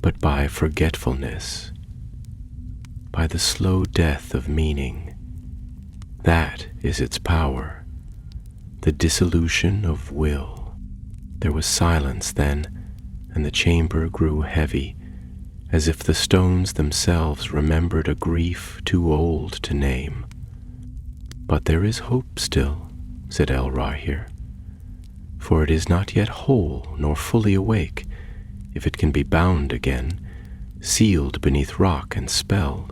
but by forgetfulness, by the slow death of meaning. That is its power. the dissolution of will. There was silence then, and the chamber grew heavy, as if the stones themselves remembered a grief too old to name. "But there is hope still," said Elrahir, "for it is not yet whole nor fully awake. If it can be bound again, sealed beneath rock and spell,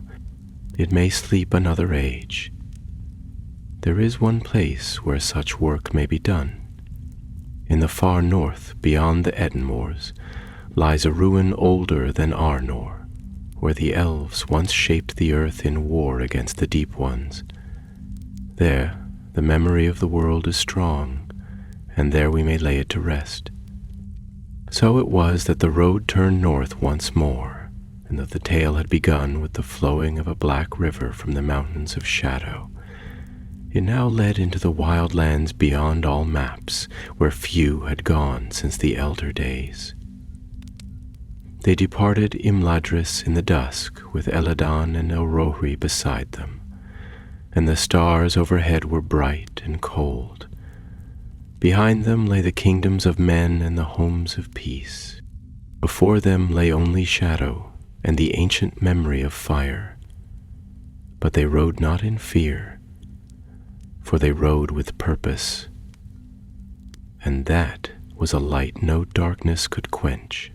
it may sleep another age. There is one place where such work may be done. In the far north, beyond the Etten moors, lies a ruin older than Arnor, where the elves once shaped the earth in war against the Deep Ones. There, the memory of the world is strong, and there we may lay it to rest." So it was that the road turned north once more, and that the tale had begun with the flowing of a black river from the mountains of shadow. It now led into the wild lands beyond all maps, where few had gone since the elder days. They departed Imladris in the dusk, with Elladan and Elrohri beside them, and the stars overhead were bright and cold. Behind them lay the kingdoms of men and the homes of peace. Before them lay only shadow and the ancient memory of fire. But they rode not in fear, for they rode with purpose, and that was a light no darkness could quench.